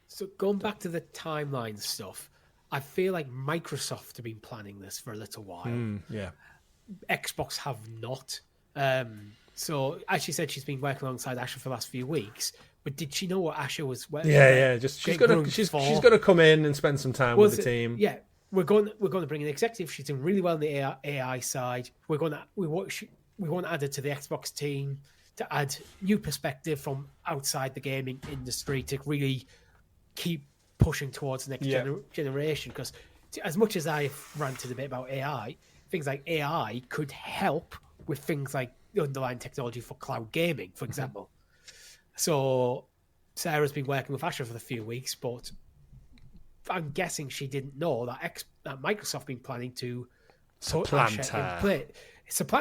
So going back to the timeline stuff, I feel like Microsoft have been planning this for a little while. Yeah. Xbox have not. So as she said, she's been working alongside Asher for the last few weeks. But did she know what Asher was? Just she's gonna come in and spend some time with the team. Yeah. We're going to bring an executive. She's doing really well on the AI side. We want to add her to the Xbox team to add new perspective from outside the gaming industry to really keep pushing towards the next generation. Because as much as I've ranted a bit about AI, things like AI could help with things like the underlying technology for cloud gaming, for example. So Sarah's been working with Asher for a few weeks, but I'm guessing she didn't know that Microsoft been planning to supplant her.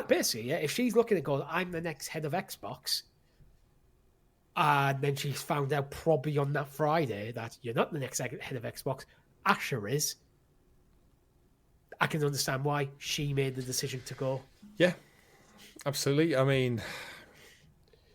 Basically, if she's looking at going, I'm the next head of Xbox, and then she's found out probably on that Friday that you're not the next head of Xbox, Asher is. I can understand why she made the decision to go. Yeah, absolutely. I mean,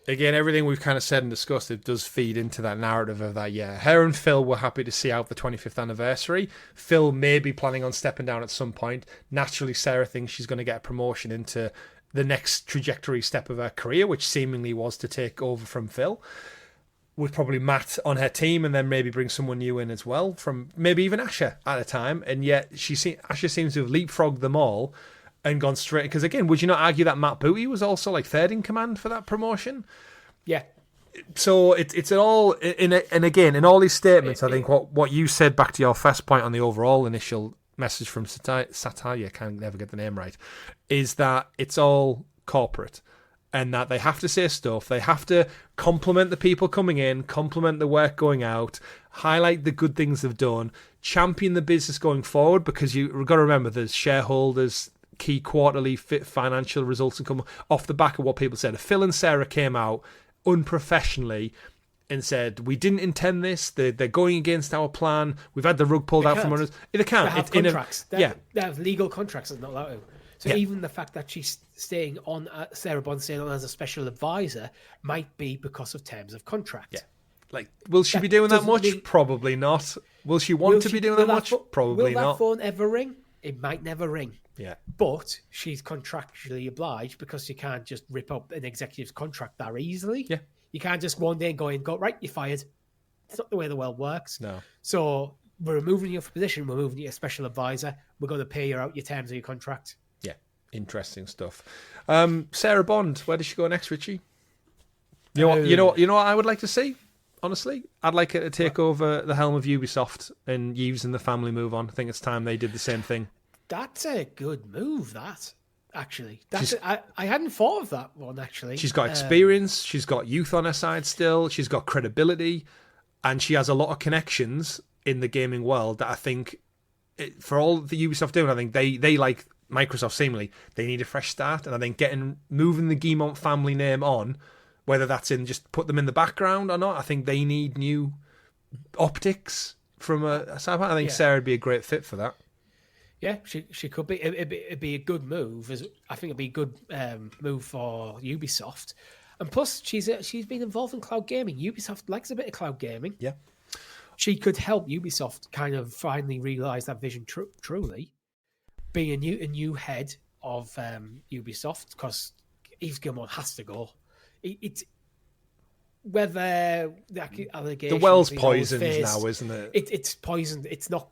again, everything we've kind of said and discussed, it does feed into that narrative of that, her and Phil were happy to see out the 25th anniversary. Phil may be planning on stepping down at some point. Naturally, Sarah thinks she's going to get a promotion into the next trajectory step of her career, which seemingly was to take over from Phil, with probably Matt on her team, and then maybe bring someone new in as well, from maybe even Asher at a time. And yet Asher seems to have leapfrogged them all and gone straight, because again, would you not argue that Matt Booty was also like third in command for that promotion? Yeah. So it's all and again in all these statements, I think what you said back to your first point on the overall initial message from Satya, I can never get the name right, is that it's all corporate, and that they have to say stuff, they have to compliment the people coming in, compliment the work going out, highlight the good things they've done, champion the business going forward, because you've got to remember there's shareholders, key quarterly financial results and come off the back of what people said. If Phil and Sarah came out unprofessionally and said, we didn't intend this, they're going against our plan, we've had the rug pulled out from under us. They can't. They have contracts. They have legal contracts that's not allowed to. So even the fact that she's staying on, Sarah Bond staying on as a special advisor, might be because of terms of contract. Yeah. Like, will she be doing that much? Probably not. Will she want to be doing that much? Probably not. Will that phone ever ring? It might never ring. Yeah. But she's contractually obliged, because you can't just rip up an executive's contract that easily. Yeah. You can't just one day go, right, you're fired. It's not the way the world works. No. So we're removing you from position, we're moving you a special advisor, we're going to pay you out your terms of your contract. Yeah. Interesting stuff. Sarah Bond, where does she go next, Richie? You know what I would like to see? Honestly, I'd like her to take over the helm of Ubisoft, and Yves and the family move on. I think it's time they did the same thing. That's a good move, that, actually. I hadn't thought of that one, actually. She's got experience, she's got youth on her side still, she's got credibility, and she has a lot of connections in the gaming world that I think, for all the Ubisoft doing, I think they like Microsoft seemingly, they need a fresh start, and I think moving the Guillemot family name on, whether that's in just put them in the background or not, I think they need new optics from a side. I think Sarah would be a great fit for that. Yeah, she could be. It'd be a good move. I think it'd be a good move for Ubisoft. And plus, she's been involved in cloud gaming. Ubisoft likes a bit of cloud gaming. Yeah. She could help Ubisoft kind of finally realise that vision truly. Being a new head of Ubisoft, because Yves Guillemot has to go. It's whether the allegations, the well's poisoned now, isn't it? It's poisoned. It's not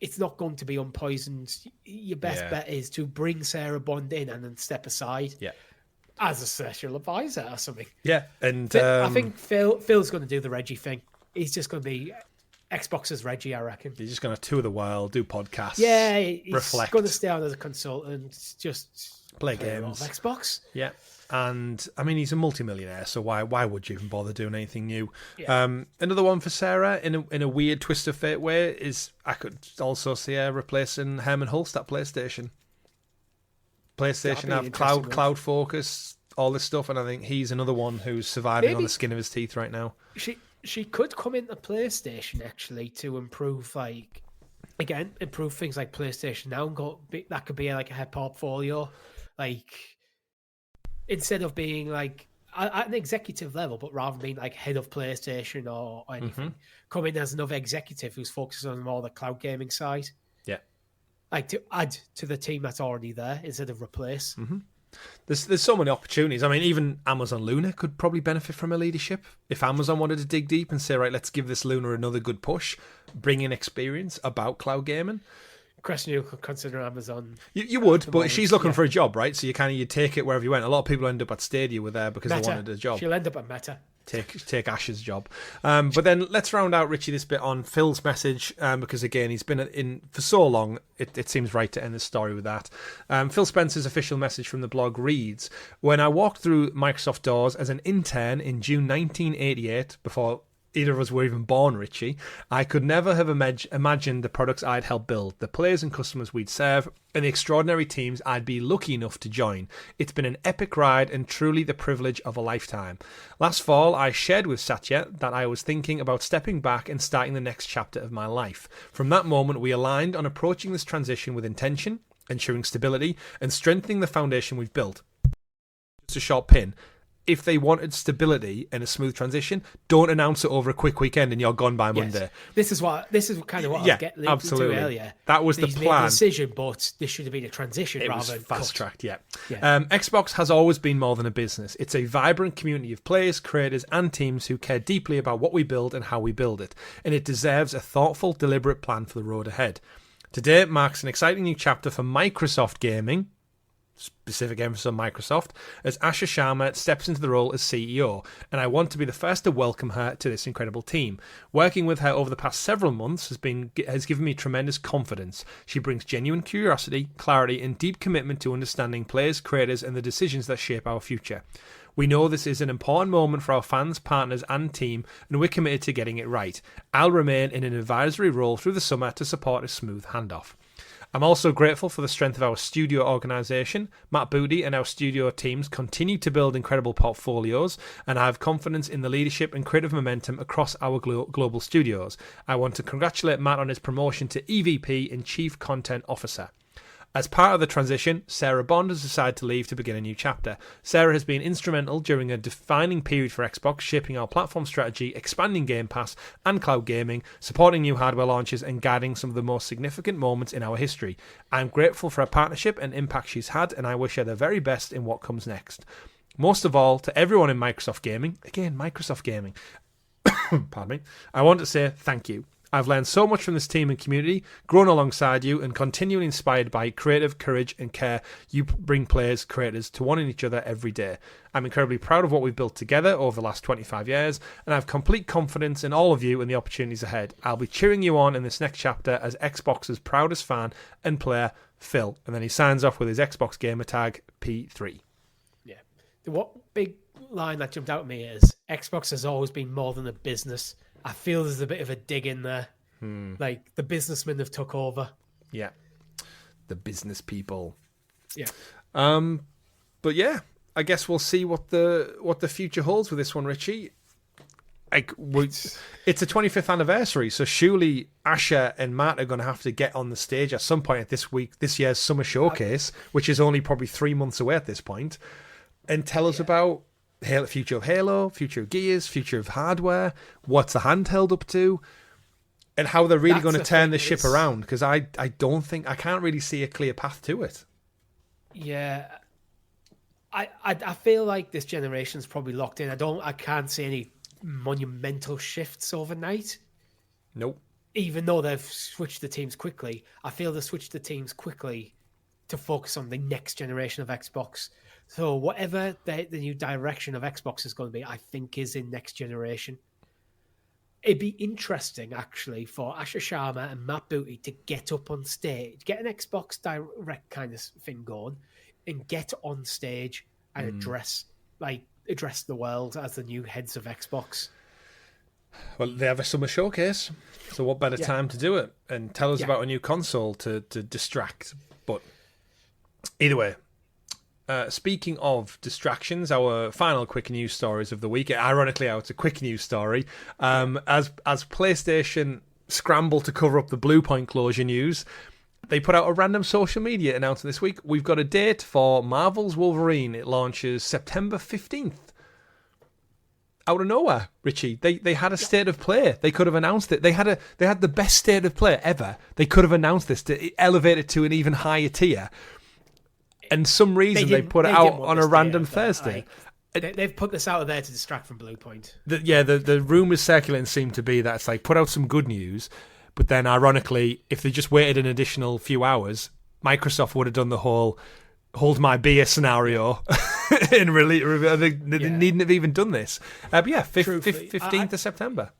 it's not going to be unpoisoned. Your best bet is to bring Sarah Bond in and then step aside. Yeah. As a special advisor or something. Yeah, and I think Phil's going to do the Reggie thing. He's just going to be Xbox's Reggie, I reckon. He's just going to tour the world, do podcasts. Yeah, he's reflect. going to stay on as a consultant, just play games. Xbox. Yeah, and I mean he's a multimillionaire, so why would you even bother doing anything new? Yeah. Another one for Sarah in a weird twist of fate way is I could also see her replacing Herman Hulst at PlayStation. PlayStation have cloud focus, all this stuff, and I think he's another one who's surviving on the skin of his teeth right now. She could come into PlayStation actually to improve improve things like PlayStation Now and that could be like her portfolio, like instead of being like at an executive level, but rather than being like head of PlayStation or anything, come in as another executive who's focused on more the cloud gaming side. Yeah. Like to add to the team that's already there instead of replace. Mm-hmm. There's so many opportunities. I mean, even Amazon Luna could probably benefit from her leadership. If Amazon wanted to dig deep and say, right, let's give this Luna another good push, bring in experience about cloud gaming. Question you could consider Amazon. You would, but she's looking for a job, right? So you take it wherever you went. A lot of people end up at Stadia with her because they wanted a job. She'll end up at Meta. Take Ash's job. But then let's round out, Richie, this bit on Phil's message, because again, he's been in for so long, it seems right to end the story with that. Phil Spencer's official message from the blog reads, "When I walked through Microsoft doors as an intern in June 1988, before either of us were even born, Richie, I could never have imagined the products I'd helped build, the players and customers we'd serve, and the extraordinary teams I'd be lucky enough to join. It's been an epic ride and truly the privilege of a lifetime. Last fall, I shared with Satya that I was thinking about stepping back and starting the next chapter of my life. From that moment, we aligned on approaching this transition with intention, ensuring stability, and strengthening the foundation we've built." Just a short pin. If they wanted stability and a smooth transition, don't announce it over a quick weekend and you're gone by Monday. This is kind of what I was getting into earlier. That was the plan. Made a decision, but this should have been a transition rather than fast tracked. Yeah. Xbox has always been more than a business. It's a vibrant community of players, creators, and teams who care deeply about what we build and how we build it, and it deserves a thoughtful, deliberate plan for the road ahead. Today marks an exciting new chapter for Microsoft Gaming. Specific emphasis on Microsoft, as Asha Sharma steps into the role as CEO, and I want to be the first to welcome her to this incredible team. Working with her over the past several months has given me tremendous confidence. She brings genuine curiosity, clarity, and deep commitment to understanding players, creators, and the decisions that shape our future. We know this is an important moment for our fans, partners, and team, and we're committed to getting it right. I'll remain in an advisory role through the summer to support a smooth handoff. I'm also grateful for the strength of our studio organisation. Matt Booty and our studio teams continue to build incredible portfolios, and I have confidence in the leadership and creative momentum across our global studios. I want to congratulate Matt on his promotion to EVP and Chief Content Officer. As part of the transition, Sarah Bond has decided to leave to begin a new chapter. Sarah has been instrumental during a defining period for Xbox, shaping our platform strategy, expanding Game Pass and cloud gaming, supporting new hardware launches, and guiding some of the most significant moments in our history. I'm grateful for her partnership and impact she's had, and I wish her the very best in what comes next. Most of all, to everyone in Microsoft Gaming, again, Microsoft Gaming, pardon me, I want to say thank you. I've learned so much from this team and community, grown alongside you, and continually inspired by creative courage and care you bring players, creators to one and each other every day. I'm incredibly proud of what we've built together over the last 25 years, and I have complete confidence in all of you and the opportunities ahead. I'll be cheering you on in this next chapter as Xbox's proudest fan and player, Phil. And then he signs off with his Xbox gamer tag, P3. Yeah. What big line that jumped out at me is Xbox has always been more than a business. I feel there's a bit of a dig in there. Like the businessmen have took over. Yeah. The business people. Yeah. But yeah, I guess we'll see what the future holds with this one, Richie. It's a 25th anniversary, so surely Asha and Matt are going to have to get on the stage at some point at this year's summer showcase, which is only probably 3 months away at this point, and tell us about future of Halo, future of Gears, future of hardware, what's the handheld up to, and how they're really going to turn the ship around, because I can't really see a clear path to it. Yeah. I feel like this generation's probably locked in. I can't see any monumental shifts overnight. Nope. even though they've switched the teams quickly, I feel they switched the teams quickly to focus on the next generation of Xbox. So whatever the new direction of Xbox is going to be, I think is in next generation. It'd be interesting, actually, for Asher Sharma and Matt Booty to get up on stage, get an Xbox Direct kind of thing going, and get on stage and address the world as the new heads of Xbox. Well, they have a summer showcase, so what better time to do it and tell us about a new console to distract. But either way, speaking of distractions, our final quick news stories of the week. Ironically, it's a quick news story. As PlayStation scramble to cover up the Bluepoint closure news, they put out a random social media announcement this week. We've got a date for Marvel's Wolverine. It launches September 15th. Out of nowhere, Richie. They had a state of play. They could have announced it. They had the best state of play ever. They could have announced this to elevate it to an even higher tier. And some reason they put it out on a random Thursday. They've put this out there to distract from Bluepoint. The rumours circulating seem to be that it's like put out some good news, but then ironically, if they just waited an additional few hours, Microsoft would have done the whole hold my beer scenario and really they needn't have even done this. But yeah, 15th of September.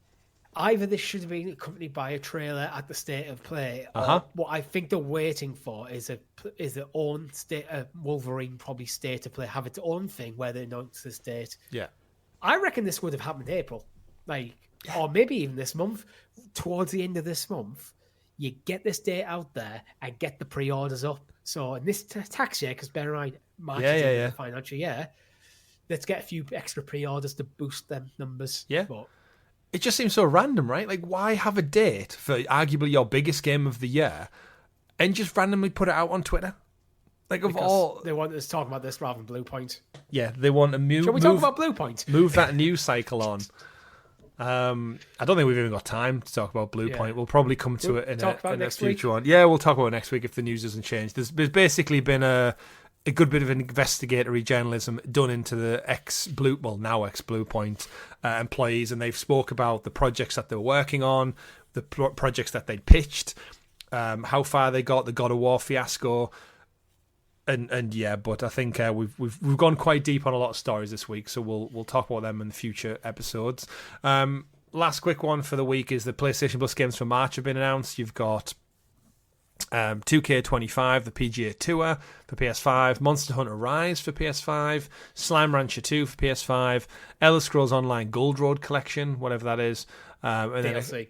Either this should have been accompanied by a trailer at the state of play, or what I think they're waiting for is their own state. Wolverine probably state of play, have its own thing where they announce this date. Yeah, I reckon this would have happened in April, or maybe even this month. Towards the end of this month, you get this date out there and get the pre-orders up. So in this tax year, because bear in mind, March is the financial year, let's get a few extra pre-orders to boost them numbers. Yeah. But it just seems so random, right? Like, why have a date for arguably your biggest game of the year and just randomly put it out on Twitter? Like, of all... They want us talking about this rather than Bluepoint. Yeah, they want to move... Shall we talk about Bluepoint? Move that news cycle on. I don't think we've even got time to talk about Bluepoint. We'll probably come to it in a future one. Yeah, we'll talk about it next week if the news doesn't change. There's basically been a good bit of investigatory journalism done into the now ex-Bluepoint employees, and they've spoke about the projects that they're working on, the projects that they pitched, how far they got, the God of War fiasco, and yeah. But I think we've gone quite deep on a lot of stories this week, so we'll talk about them in the future episodes. Last quick one for the week is the PlayStation Plus games for March have been announced. You've got 2K25, the PGA Tour for PS5, Monster Hunter Rise for PS5, Slime Rancher 2 for PS5, Elder Scrolls Online Gold Road Collection, whatever that is, and DLC.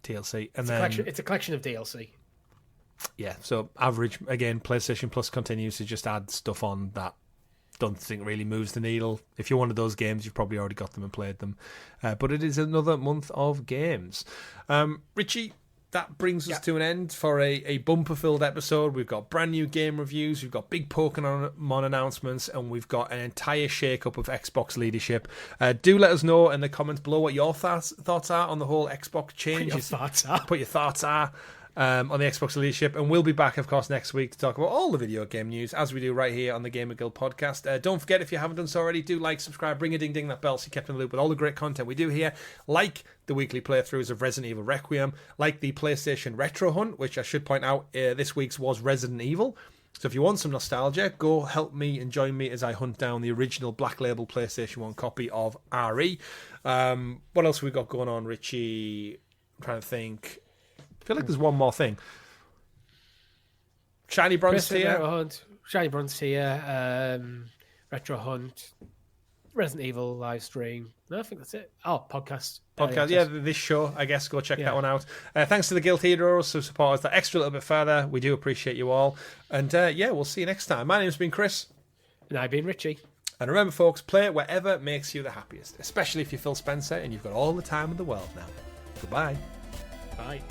DLC, and it's a collection of DLC. Yeah, so average again. PlayStation Plus continues to just add stuff on that. Don't think really moves the needle. If you're one of those games, you've probably already got them and played them. But it is another month of games. Richie, that brings us to an end for a bumper-filled episode. We've got brand new game reviews, we've got big Pokémon announcements, and we've got an entire shake-up of Xbox leadership. Do let us know in the comments below what your thoughts are on the whole Xbox change. Put your thoughts are. On the Xbox leadership, and we'll be back, of course, next week to talk about all the video game news as we do right here on the GamerGuild podcast. Don't forget, if you haven't done so already, do like, subscribe, ring a ding ding that bell so you're kept in the loop with all the great content we do here, like the weekly playthroughs of Resident Evil Requiem, like the PlayStation Retro Hunt, which I should point out this week's was Resident Evil. So if you want some nostalgia, go help me and join me as I hunt down the original Black Label PlayStation 1 copy of RE. What else have we got going on, Richie? I'm trying to think. I feel like there's one more thing. Shiny Bronze Tier. Shiny Bronze Tier. Retro Hunt. Resident Evil live stream. No, I think that's it. Oh, podcast. This show, I guess. Go check that one out. Thanks to the Guild Heroes who support us that extra little bit further. We do appreciate you all. And we'll see you next time. My name's been Chris. And I've been Richie. And remember, folks, play wherever makes you the happiest, especially if you're Phil Spencer and you've got all the time in the world now. Goodbye. Bye.